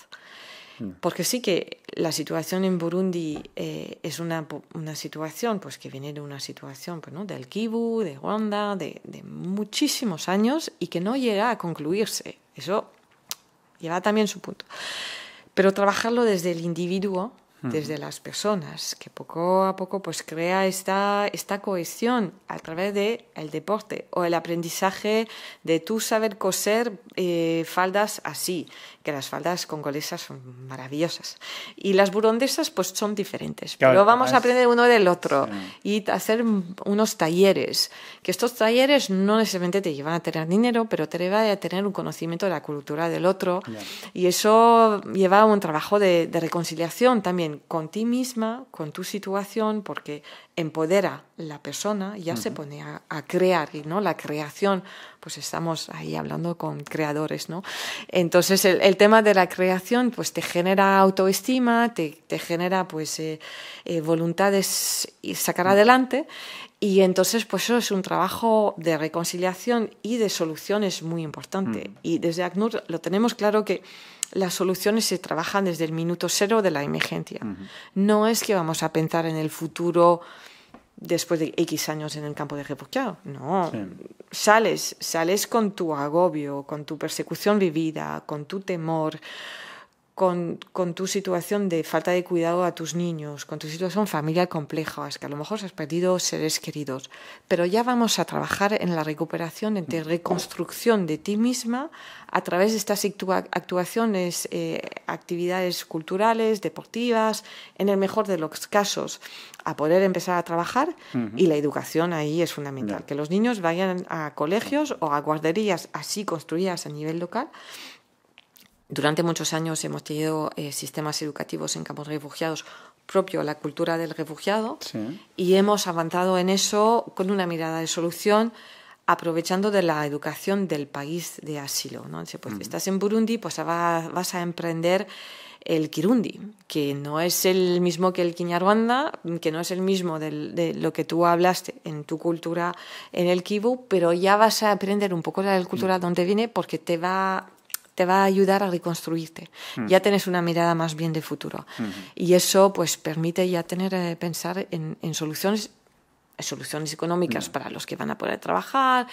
Porque sí que la situación en Burundi es una situación pues que viene de una situación pues, ¿no? del Kivu, de Rwanda, de muchísimos años y que no llega a concluirse. Eso lleva también su punto. Pero trabajarlo desde el individuo, desde las personas, que poco a poco pues crea esta cohesión a través del deporte o el aprendizaje de tú saber coser faldas así, que las faldas congolesas son maravillosas y las burundesas pues son diferentes, claro, pero vamos a aprender uno del otro y hacer unos talleres, que estos talleres no necesariamente te llevan a tener dinero, pero te llevan a tener un conocimiento de la cultura del otro y eso lleva a un trabajo de reconciliación también con ti misma, con tu situación, porque empodera la persona, ya se pone a crear, y no la creación, pues estamos ahí hablando con creadores, ¿no? Entonces el tema de la creación pues te genera autoestima, te genera pues voluntades y sacar adelante, y entonces pues eso es un trabajo de reconciliación y de soluciones muy importante. Y desde ACNUR lo tenemos claro que las soluciones se trabajan desde el minuto cero de la emergencia. No es que vamos a pensar en el futuro después de X años en el campo de refugiados. No. Sales con tu agobio, con tu persecución vivida, con tu temor, con tu situación de falta de cuidado a tus niños, con tu situación familiar compleja, es que a lo mejor has perdido seres queridos, pero ya vamos a trabajar en la recuperación, de reconstrucción de ti misma a través de estas actuaciones, actividades culturales, deportivas, en el mejor de los casos, a poder empezar a trabajar y la educación ahí es fundamental, que los niños vayan a colegios o a guarderías así construidas a nivel local. Durante muchos años hemos tenido sistemas educativos en campos de refugiados propio a la cultura del refugiado y hemos avanzado en eso con una mirada de solución aprovechando de la educación del país de asilo, ¿no? Pues, estás en Burundi, pues vas a emprender el Kirundi, que no es el mismo que el Kinyarwanda, que no es el mismo de lo que tú hablaste en tu cultura en el Kivu, pero ya vas a aprender un poco de la cultura donde viene porque te va a ayudar a reconstruirte. Ya tienes una mirada más bien de futuro. Y eso pues permite ya pensar en soluciones económicas para los que van a poder trabajar,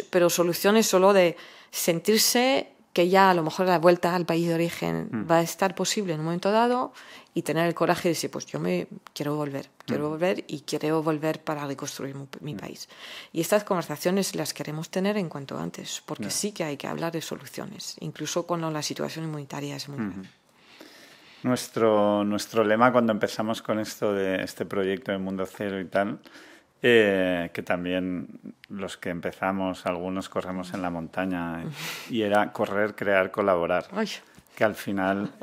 pero soluciones solo de sentirse que ya a lo mejor la vuelta al país de origen va a estar posible en un momento dado y tener el coraje de decir, pues yo quiero volver y quiero volver para reconstruir mi país. Y estas conversaciones las queremos tener en cuanto antes, porque sí que hay que hablar de soluciones, incluso cuando la situación inmunitaria es muy grave. Nuestro lema cuando empezamos con esto de este proyecto de Mundo Cero y tal, que también los que empezamos, algunos corremos en la montaña, y era correr, crear, colaborar. Ay. Que al final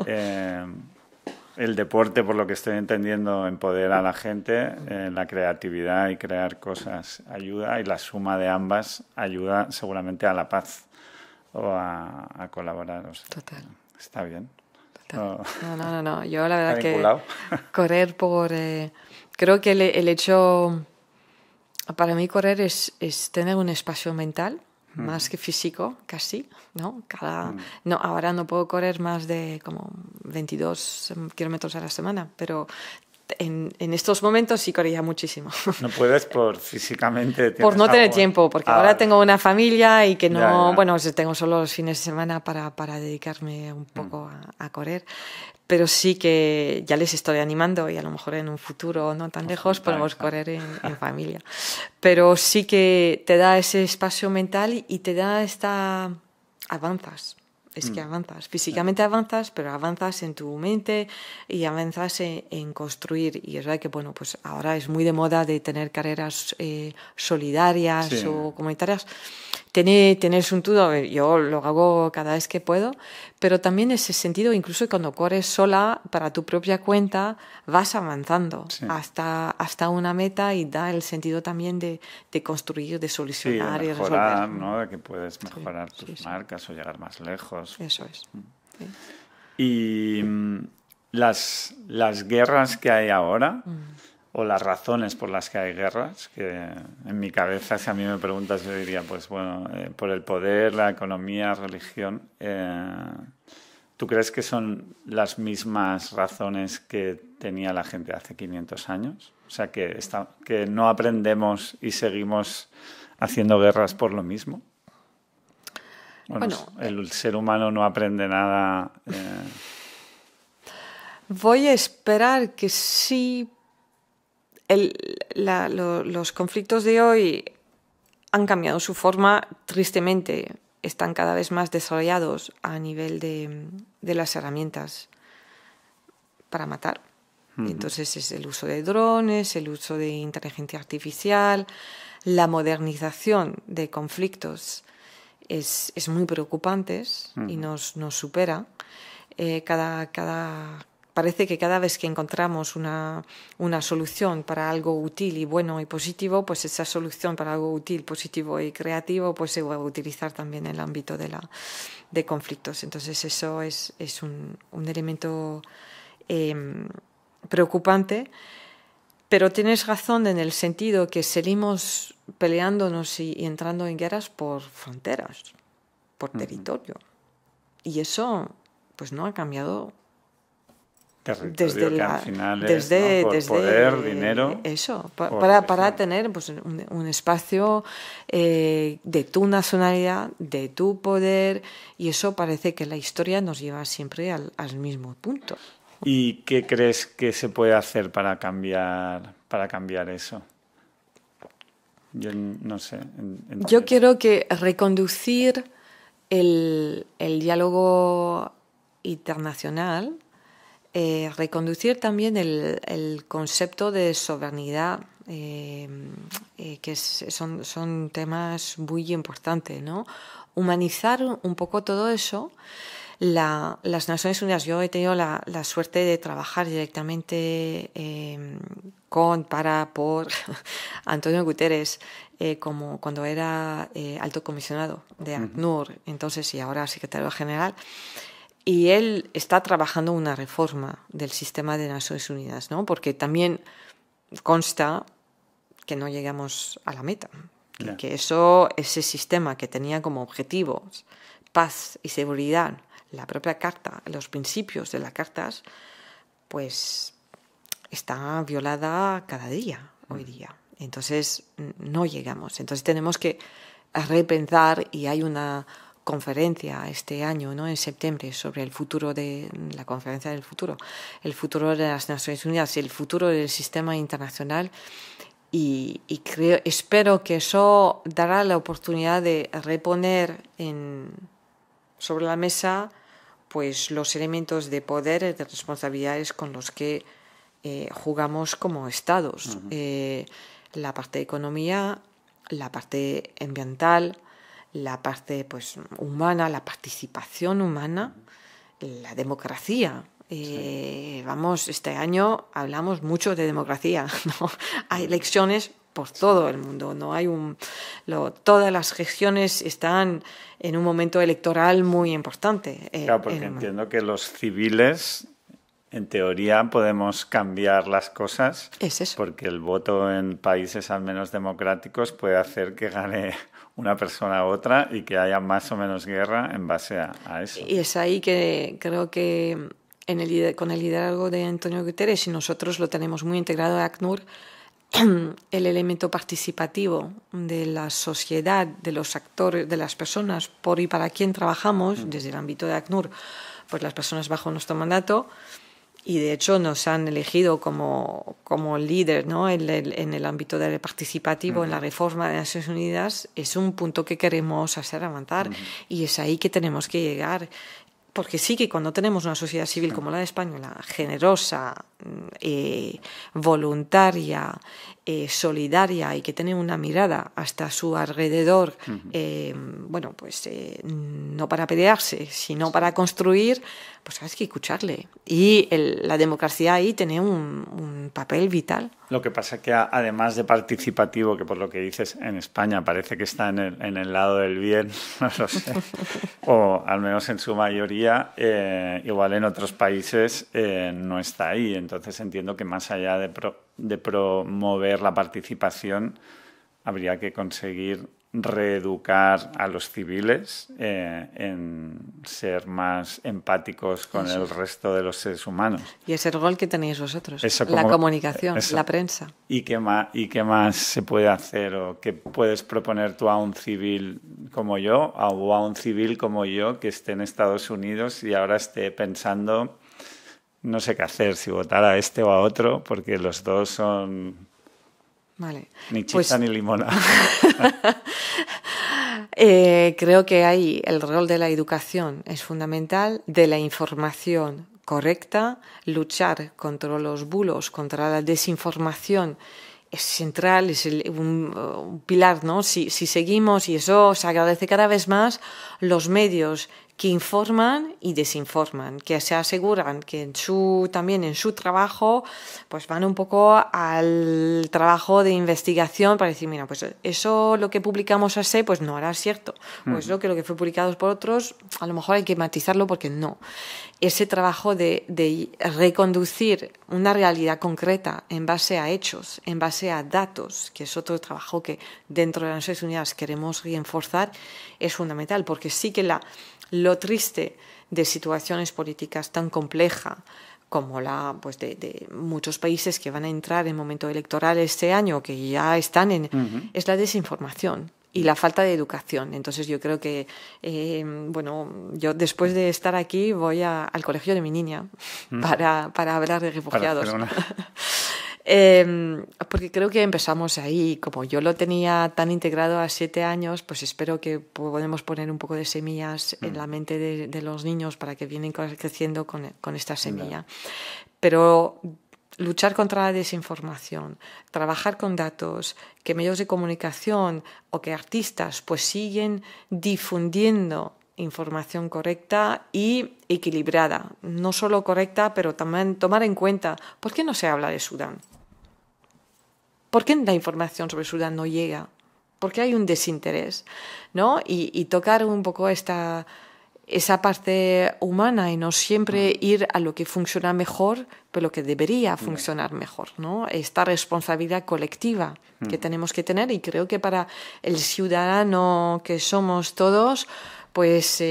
el deporte, por lo que estoy entendiendo, empodera a la gente, la creatividad y crear cosas ayuda, y la suma de ambas ayuda seguramente a la paz o a colaborar. O sea, total. Está bien. Total. No. Yo la verdad que correr creo que el hecho... Para mí correr es tener un espacio mental, más que físico, casi, ¿no? Ahora no puedo correr más de como 22 kilómetros a la semana, pero en estos momentos sí corría muchísimo. No puedes físicamente... Por no tener tiempo, porque ahora tengo una familia y que no... Ya. Bueno, tengo solo los fines de semana para dedicarme un poco a correr. Pero sí que ya les estoy animando y a lo mejor en un futuro no tan lejos podemos correr en familia. Pero sí que te da ese espacio mental y te da avanzas. Es que avanzas. Físicamente avanzas, pero avanzas en tu mente y avanzas en construir. Y es verdad que, bueno, pues ahora es muy de moda de tener carreras solidarias o comunitarias. Tienes un todo, yo lo hago cada vez que puedo, pero también ese sentido, incluso cuando corres sola para tu propia cuenta, vas avanzando hasta una meta y da el sentido también de construir, de solucionar de mejorar, y resolver. ¿No? De que puedes mejorar tus marcas o llegar más lejos. Eso es. Sí. Y las guerras que hay ahora... o las razones por las que hay guerras, que en mi cabeza, si a mí me preguntas, yo diría, pues bueno, por el poder, la economía, religión. ¿Tú crees que son las mismas razones que tenía la gente hace 500 años? O sea, que no aprendemos y seguimos haciendo guerras por lo mismo. Bueno, el ser humano no aprende nada. Voy a esperar que sí. Los conflictos de hoy han cambiado su forma, tristemente están cada vez más desarrollados a nivel de las herramientas para matar. Entonces es el uso de drones, el uso de inteligencia artificial, la modernización de conflictos es muy preocupante y nos supera. Parece que cada vez que encontramos una solución para algo útil y bueno y positivo, pues esa solución para algo útil, positivo y creativo pues se va a utilizar también en el ámbito de conflictos. Entonces eso es un elemento preocupante, pero tienes razón en el sentido que seguimos peleándonos y entrando en guerras por fronteras, por territorio. Y eso pues no ha cambiado. Territorio que al final es por poder, dinero. Eso, para tener pues, un espacio de tu nacionalidad, de tu poder, y eso parece que la historia nos lleva siempre al mismo punto. ¿Y qué crees que se puede hacer para cambiar eso? Yo no sé. Yo quiero que reconducir el diálogo internacional, reconducir también el concepto de soberanidad, que son temas muy importantes, ¿no? Humanizar un poco todo eso. Las Naciones Unidas, yo he tenido la suerte de trabajar directamente por Antonio Guterres, como cuando era alto comisionado de ACNUR, entonces, y ahora secretario general. Y él está trabajando una reforma del sistema de Naciones Unidas, ¿no? Porque también consta que no llegamos a la meta. Yeah. Que ese sistema que tenía como objetivos paz y seguridad, la propia carta, los principios de las cartas, pues está violada cada día, hoy día. Entonces no llegamos. Entonces tenemos que repensar, y hay una conferencia este año, ¿no? En septiembre, sobre el futuro de la conferencia del futuro, el futuro de las Naciones Unidas y el futuro del sistema internacional, y espero que eso dará la oportunidad de reponer sobre la mesa pues los elementos de poder y de responsabilidades con los que jugamos como estados. La parte de economía, la parte ambiental, la parte pues humana, la participación humana, la democracia. Este año hablamos mucho de democracia, ¿no? Hay elecciones por todo el mundo, no hay todas las regiones están en un momento electoral muy importante. Claro, porque entiendo que los civiles, en teoría, podemos cambiar las cosas. Es eso. Porque el voto en países al menos democráticos puede hacer que gane una persona u otra y que haya más o menos guerra en base a eso. Y es ahí que creo que con el liderazgo de Antonio Guterres, y nosotros lo tenemos muy integrado en ACNUR, el elemento participativo de la sociedad, de los actores, de las personas por y para quien trabajamos, desde el ámbito de ACNUR, pues las personas bajo nuestro mandato, y de hecho nos han elegido como líder, ¿no? en el ámbito del participativo, en la reforma de Naciones Unidas, es un punto que queremos hacer avanzar, y es ahí que tenemos que llegar. Porque sí que cuando tenemos una sociedad civil como la española, generosa, voluntaria, solidaria, y que tiene una mirada hasta su alrededor, no para pelearse, sino para construir, pues hay que escucharle. Y la democracia ahí tiene un papel vital. Lo que pasa es que además de participativo, que por lo que dices en España parece que está en el lado del bien, no lo sé, o al menos en su mayoría, igual en otros países no está ahí. Entonces entiendo que más allá de promover la participación, habría que conseguir reeducar a los civiles en ser más empáticos con el resto de los seres humanos. Y es el rol que tenéis vosotros, la comunicación, la prensa. ¿Y qué más se puede hacer o qué puedes proponer tú a un civil como yo o a un civil como yo que esté en Estados Unidos y ahora esté pensando, no sé qué hacer, si votar a este o a otro, porque los dos son... Vale. Ni chicha ni limona. Creo que ahí el rol de la educación es fundamental, de la información correcta, luchar contra los bulos, contra la desinformación es central, es un pilar, ¿no? Si seguimos, y eso se agradece cada vez más, los medios que informan y desinforman, que se aseguran que también en su trabajo pues van un poco al trabajo de investigación para decir, mira, pues eso lo que publicamos así pues no era cierto, pues lo que fue publicado por otros a lo mejor hay que matizarlo porque no. Ese trabajo de reconducir una realidad concreta en base a hechos, en base a datos, que es otro trabajo que dentro de las Naciones Unidas queremos reforzar, es fundamental, porque sí que lo triste de situaciones políticas tan complejas como la pues de muchos países que van a entrar en momento electoral este año, que ya están es la desinformación y la falta de educación. Entonces yo creo que, yo después de estar aquí voy al colegio de mi niña para hablar de refugiados. Porque creo que empezamos ahí, como yo lo tenía tan integrado a 7 años, pues espero que podemos poner un poco de semillas en la mente de los niños para que vienen creciendo con esta semilla. Pero luchar contra la desinformación, trabajar con datos, que medios de comunicación o que artistas pues siguen difundiendo información correcta y equilibrada. No solo correcta, pero también tomar en cuenta por qué no se habla de Sudán. ¿Por qué la información sobre Sudán no llega? ¿Por qué hay un desinterés? ¿No? Y tocar un poco esa parte humana y no siempre ir a lo que funciona mejor, pero lo que debería funcionar mejor, ¿no? Esta responsabilidad colectiva que tenemos que tener, y creo que para el ciudadano que somos todos, pues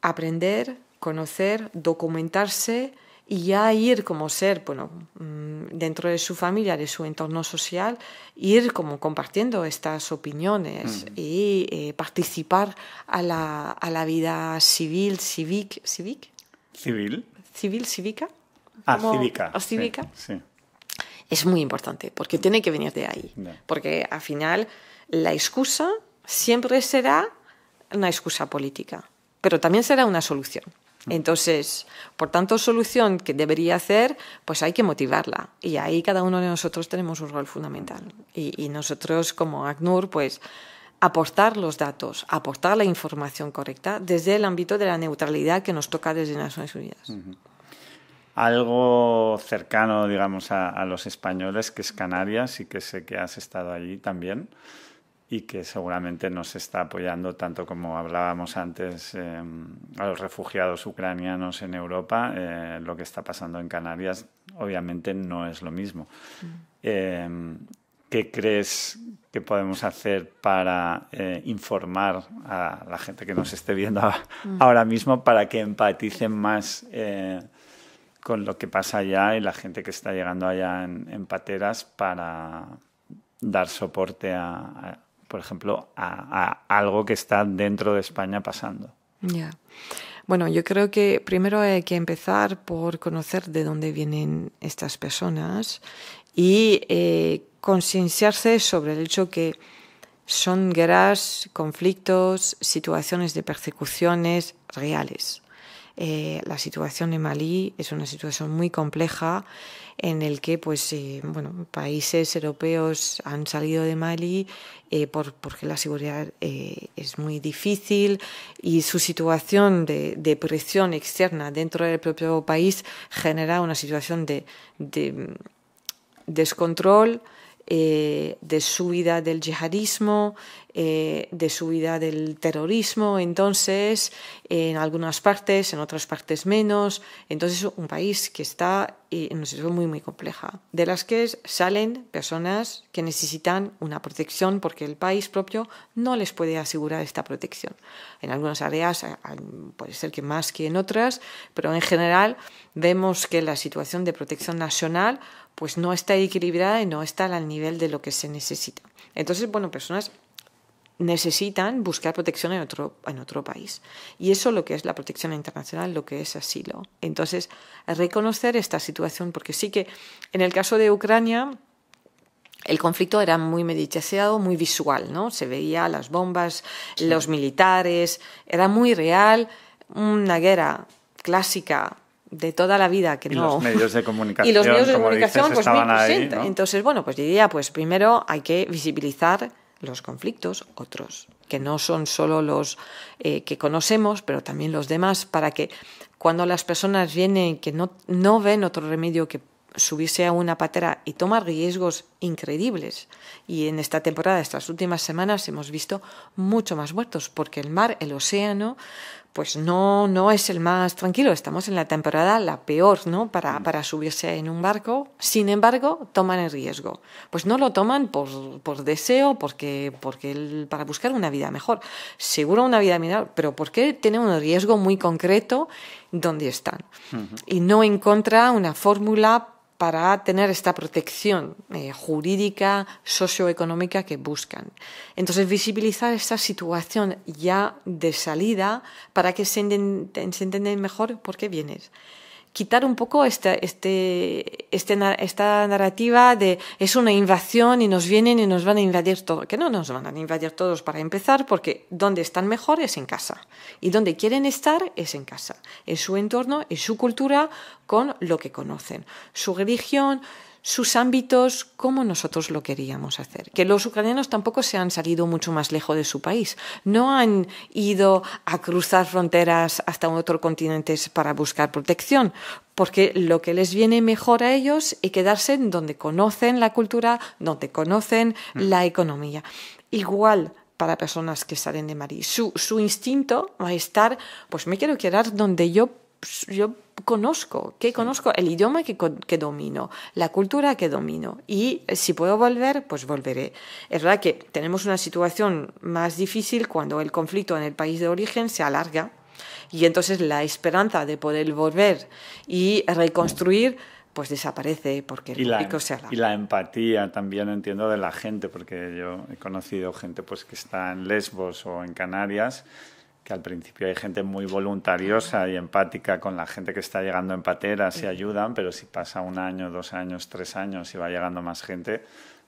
aprender, conocer, documentarse y ya ir como ser, dentro de su familia, de su entorno social, ir como compartiendo estas opiniones y participar a la vida cívica. Cívica. Cívica. Sí. Es muy importante, porque tiene que venir de ahí. Porque al final la excusa siempre será una excusa política, pero también será una solución. Entonces, por tanto, solución que debería hacer, pues hay que motivarla. Y ahí cada uno de nosotros tenemos un rol fundamental. Y nosotros, como ACNUR, pues aportar los datos, aportar la información correcta desde el ámbito de la neutralidad que nos toca desde Naciones Unidas. Algo cercano, digamos, a los españoles, que es Canarias, y que sé que has estado allí también, y que seguramente nos está apoyando tanto como hablábamos antes a los refugiados ucranianos en Europa. Lo que está pasando en Canarias obviamente no es lo mismo. ¿qué crees que podemos hacer para informar a la gente que nos esté viendo ahora mismo para que empaticen más con lo que pasa allá y la gente que está llegando allá en pateras para dar soporte por ejemplo, a algo que está dentro de España pasando? Ya. Bueno, yo creo que primero hay que empezar por conocer de dónde vienen estas personas y concienciarse sobre el hecho que son guerras, conflictos, situaciones de persecuciones reales. La situación en Malí es una situación muy compleja en el que países europeos han salido de Malí porque la seguridad es muy difícil y su situación de presión externa dentro del propio país genera una situación de descontrol, de subida del yihadismo, de subida del terrorismo. Entonces, en algunas partes, en otras partes menos. Entonces, un país que está en una situación muy, muy compleja, de las que salen personas que necesitan una protección porque el país propio no les puede asegurar esta protección. En algunas áreas puede ser que más que en otras, pero en general vemos que la situación de protección nacional pues no está equilibrada y no está al nivel de lo que se necesita. Entonces, personas necesitan buscar protección en otro país. Y eso lo que es la protección internacional, lo que es asilo. Entonces, reconocer esta situación, porque sí que en el caso de Ucrania el conflicto era muy mediatizado, muy visual, ¿no? Se veía las bombas, sí, los militares, era muy real, una guerra clásica de toda la vida que y no... los medios de comunicación, y los medios de comunicación dices, pues muy presentes, ¿no? ¿no? Entonces, diría, primero hay que visibilizar los conflictos, otros, que no son solo los que conocemos, pero también los demás, para que cuando las personas vienen que no ven otro remedio que subirse a una patera y tomar riesgos increíbles. Y en esta temporada, estas últimas semanas, hemos visto mucho más muertos, porque el mar, el océano, pues no es el más tranquilo. Estamos en la temporada la peor, ¿no? Para subirse en un barco. Sin embargo, toman el riesgo. Pues no lo toman por deseo, para buscar una vida mejor. Seguro una vida mejor, pero porque tienen un riesgo muy concreto donde están. Uh-huh. Y no encuentra una fórmula para tener esta protección jurídica, socioeconómica que buscan. Entonces, visibilizar esta situación ya de salida para que se entiendan mejor por qué vienes. Quitar un poco esta narrativa de es una invasión y nos vienen y nos van a invadir todo. Que no nos van a invadir todos para empezar, porque donde están mejor es en casa. Y donde quieren estar es en casa. En su entorno, en su cultura, con lo que conocen. Su religión, sus ámbitos, como nosotros lo queríamos hacer. Que los ucranianos tampoco se han salido mucho más lejos de su país. No han ido a cruzar fronteras hasta otro continente para buscar protección, porque lo que les viene mejor a ellos es quedarse donde conocen la cultura, donde conocen la economía. Igual para personas que salen de Malí. Su instinto va a estar, pues me quiero quedar donde yo conozco, conozco el idioma que domino, la cultura que domino, y si puedo volver, pues volveré. Es verdad que tenemos una situación más difícil cuando el conflicto en el país de origen se alarga y entonces la esperanza de poder volver y reconstruir pues desaparece porque el conflicto se alarga. Y la empatía también entiendo de la gente, porque yo he conocido gente pues que está en Lesbos o en Canarias, que al principio hay gente muy voluntariosa y empática con la gente que está llegando en pateras y ayudan, pero si pasa 1 año, 2 años, 3 años y va llegando más gente,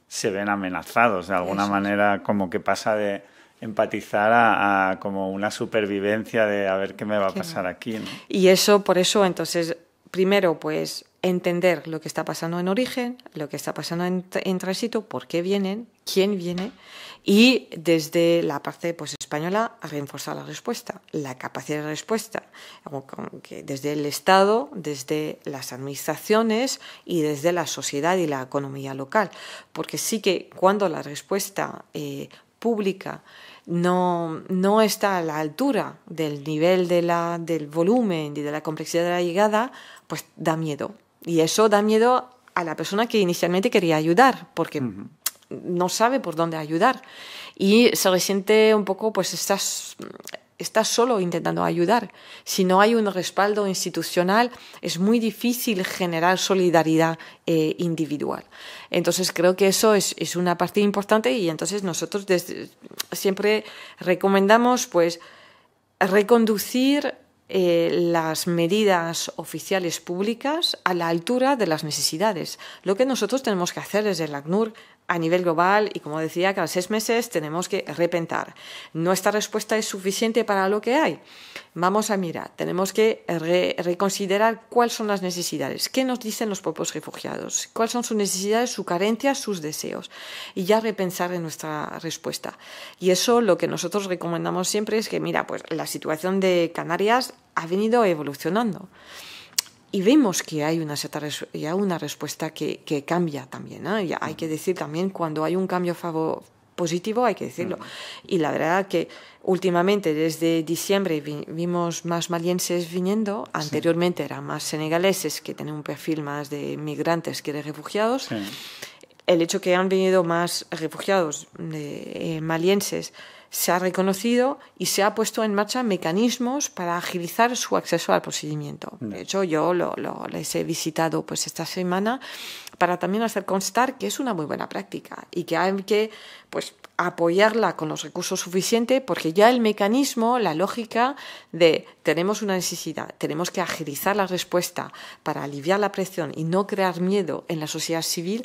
se ven amenazados de alguna manera, como que pasa de empatizar a como una supervivencia de a ver qué me va a pasar aquí, ¿no? Y eso, por eso, entonces, primero, pues entender lo que está pasando en origen, lo que está pasando en tránsito, por qué vienen, quién viene, y desde la parte pues española a reforzar la respuesta, la capacidad de respuesta, que desde el Estado, desde las administraciones y desde la sociedad y la economía local, porque sí que cuando la respuesta pública no está a la altura del nivel del volumen y de la complejidad de la llegada, pues da miedo. Y eso da miedo a la persona que inicialmente quería ayudar, porque no sabe por dónde ayudar y se resiente un poco, pues estás solo intentando ayudar. Si no hay un respaldo institucional, es muy difícil generar solidaridad individual. Entonces, creo que eso es una parte importante y entonces nosotros siempre recomendamos pues reconducir las medidas oficiales públicas a la altura de las necesidades. Lo que nosotros tenemos que hacer desde el ACNUR a nivel global y, como decía, cada 6 meses tenemos que repensar. Nuestra respuesta es suficiente para lo que hay. Vamos a mirar, tenemos que reconsiderar cuáles son las necesidades, qué nos dicen los propios refugiados, cuáles son sus necesidades, sus carencias, sus deseos, y ya repensar en nuestra respuesta. Y eso lo que nosotros recomendamos siempre es que, mira, pues la situación de Canarias ha venido evolucionando. Y vemos que hay una respuesta que cambia también, ¿no? Y hay que decir también, cuando hay un cambio positivo, hay que decirlo. Y la verdad que últimamente, desde diciembre, vimos más malienses viniendo. Anteriormente eran más senegaleses, que tienen un perfil más de migrantes que de refugiados. Sí. El hecho que han venido más refugiados malienses se ha reconocido y se ha puesto en marcha mecanismos para agilizar su acceso al procedimiento. De hecho, yo les he visitado pues esta semana para también hacer constar que es una muy buena práctica y que hay que pues apoyarla con los recursos suficientes, porque ya el mecanismo, la lógica de tenemos una necesidad, tenemos que agilizar la respuesta para aliviar la presión y no crear miedo en la sociedad civil,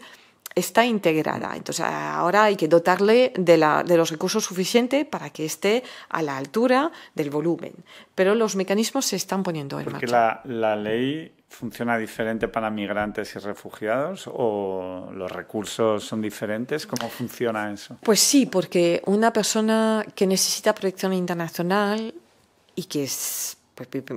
está integrada. Entonces ahora hay que dotarle de los recursos suficientes para que esté a la altura del volumen. Pero los mecanismos se están poniendo en marcha. ¿Porque la ley funciona diferente para migrantes y refugiados o los recursos son diferentes? ¿Cómo funciona eso? Pues sí, porque una persona que necesita protección internacional y que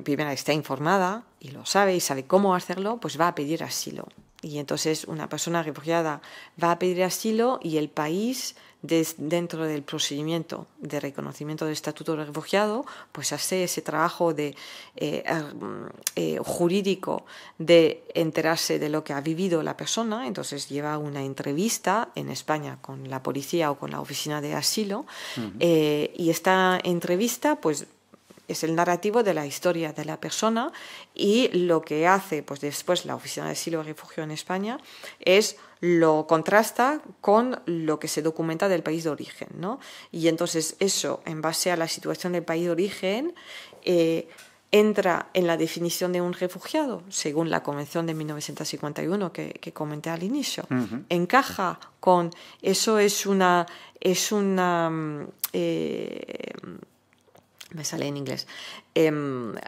primero está informada y lo sabe y sabe cómo hacerlo, pues va a pedir asilo. Y entonces una persona refugiada va a pedir asilo y el país, dentro del procedimiento de reconocimiento del estatuto de refugiado, pues hace ese trabajo jurídico de enterarse de lo que ha vivido la persona. Entonces lleva una entrevista en España con la policía o con la oficina de asilo. Y esta entrevista, pues, es el narrativo de la historia de la persona, y lo que hace pues después la Oficina de Asilo y Refugio en España es lo contrasta con lo que se documenta del país de origen, ¿no? Y entonces eso, en base a la situación del país de origen, entra en la definición de un refugiado, según la Convención de 1951 que comenté al inicio. Encaja con eso, me sale en inglés. En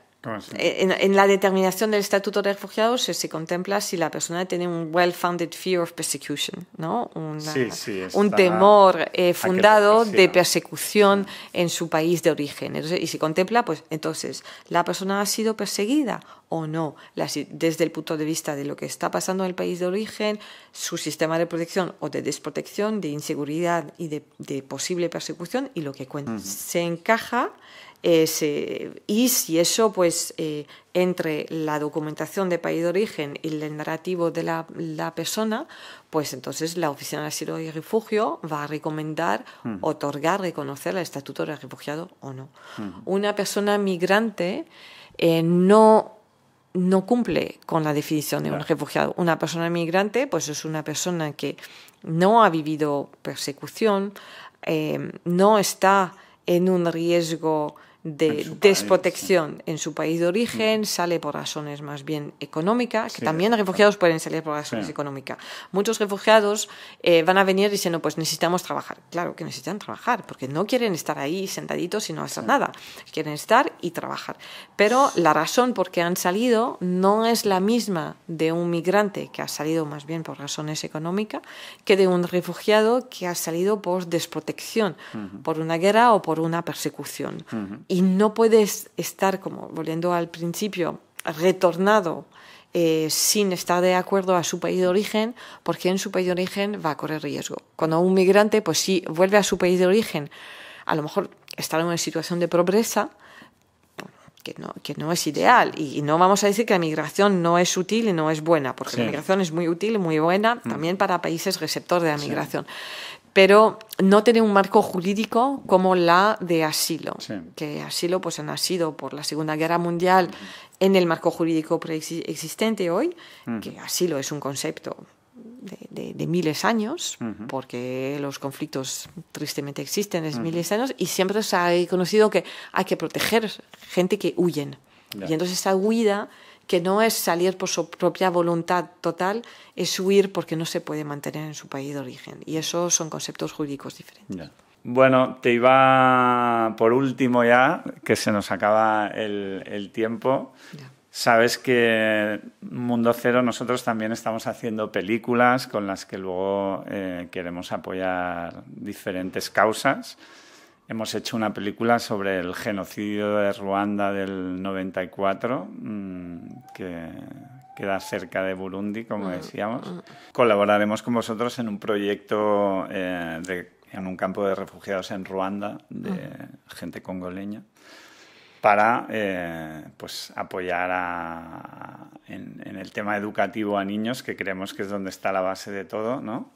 la determinación del Estatuto de Refugiados se contempla si la persona tiene un well-founded fear of persecution, ¿no? Un temor fundado de persecución en su país de origen. Entonces, y se contempla, pues entonces, ¿la persona ha sido perseguida o no? Desde el punto de vista de lo que está pasando en el país de origen, su sistema de protección o de desprotección, de inseguridad y de posible persecución, y lo que cuenta. Se encaja. Y si eso, pues, entre la documentación de país de origen y el narrativo de la persona, pues entonces la Oficina de Asilo y Refugio va a recomendar otorgar, reconocer el estatuto de refugiado o no. Una persona migrante no cumple con la definición de un refugiado. Una persona migrante, pues, es una persona que no ha vivido persecución, no está en un riesgo de desprotección en su país de origen, sale por razones más bien económicas, que también refugiados pueden salir por razones económicas. Muchos refugiados van a venir diciendo, pues necesitamos trabajar. Claro que necesitan trabajar, porque no quieren estar ahí sentaditos y no hacer nada. Quieren estar y trabajar. Pero la razón por qué han salido no es la misma de un migrante que ha salido más bien por razones económicas que de un refugiado que ha salido por desprotección, por una guerra o por una persecución. Y no puedes estar, como volviendo al principio, retornado sin estar de acuerdo a su país de origen, porque en su país de origen va a correr riesgo. Cuando un migrante, pues sí, vuelve a su país de origen, a lo mejor está en una situación de pobreza que no es ideal, y no vamos a decir que la migración no es útil y no es buena, porque la migración es muy útil y muy buena también para países receptores de la migración. pero no tiene un marco jurídico como la de asilo, Sí. que asilo pues ha nacido por la Segunda Guerra Mundial en el marco jurídico existente hoy, que asilo es un concepto de miles de años, porque los conflictos tristemente existen desde miles de años, y siempre se ha reconocido que hay que proteger gente que huyen. Y entonces esa huida, que no es salir por su propia voluntad total, es huir porque no se puede mantener en su país de origen. Y esos son conceptos jurídicos diferentes. Ya. Bueno, te iba por último ya, que se nos acaba el tiempo. Ya. Sabes que Mundo Cero nosotros también estamos haciendo películas con las que luego queremos apoyar diferentes causas. Hemos hecho una película sobre el genocidio de Ruanda del 94, que queda cerca de Burundi, como decíamos. Colaboraremos con vosotros en un proyecto en un campo de refugiados en Ruanda, de gente congoleña, para pues apoyar en el tema educativo a niños, que creemos que es donde está la base de todo, ¿no?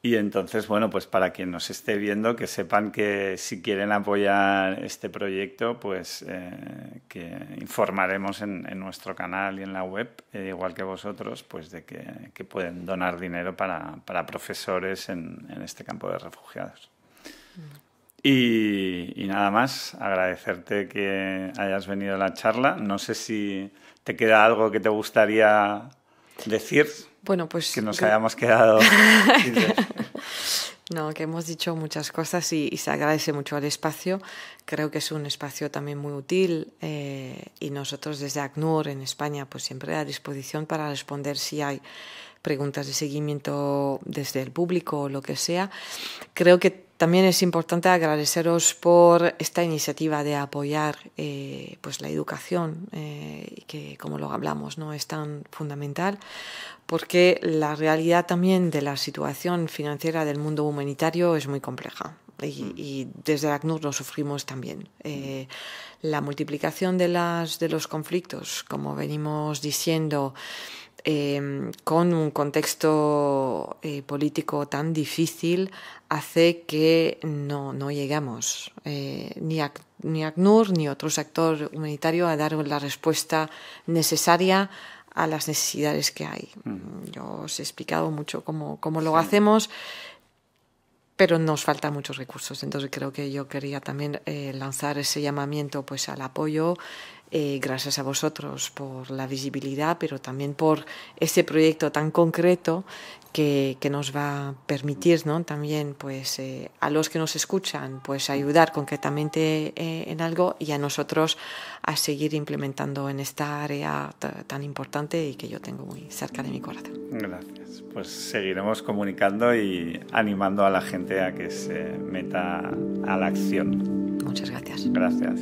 Y entonces, bueno, pues para quien nos esté viendo, que sepan que si quieren apoyar este proyecto, pues que informaremos en nuestro canal y en la web, igual que vosotros, pues de que pueden donar dinero para profesores en este campo de refugiados. Y nada más, agradecerte que hayas venido a la charla. No sé si te queda algo que te gustaría decir. Bueno, pues que nos hayamos quedado. No, que hemos dicho muchas cosas y se agradece mucho el espacio. Creo que es un espacio también muy útil y nosotros desde ACNUR en España pues siempre a disposición para responder si hay preguntas de seguimiento desde el público o lo que sea. Creo que también es importante agradeceros por esta iniciativa de apoyar pues la educación, que como lo hablamos, ¿no? Es tan fundamental, porque la realidad también de la situación financiera del mundo humanitario es muy compleja. Y desde ACNUR lo sufrimos también. La multiplicación de los conflictos, como venimos diciendo, con un contexto político tan difícil, hace que no llegamos ni ACNUR ni otro sector humanitario a dar la respuesta necesaria a las necesidades que hay. Yo os he explicado mucho cómo lo hacemos, pero nos faltan muchos recursos. Entonces creo que yo quería también lanzar ese llamamiento pues al apoyo. Gracias a vosotros por la visibilidad, pero también por ese proyecto tan concreto que nos va a permitir, ¿no? También pues a los que nos escuchan pues ayudar concretamente en algo, y a nosotros a seguir implementando en esta área tan importante y que yo tengo muy cerca de mi corazón. Gracias. Pues seguiremos comunicando y animando a la gente a que se meta a la acción. Muchas gracias. Gracias.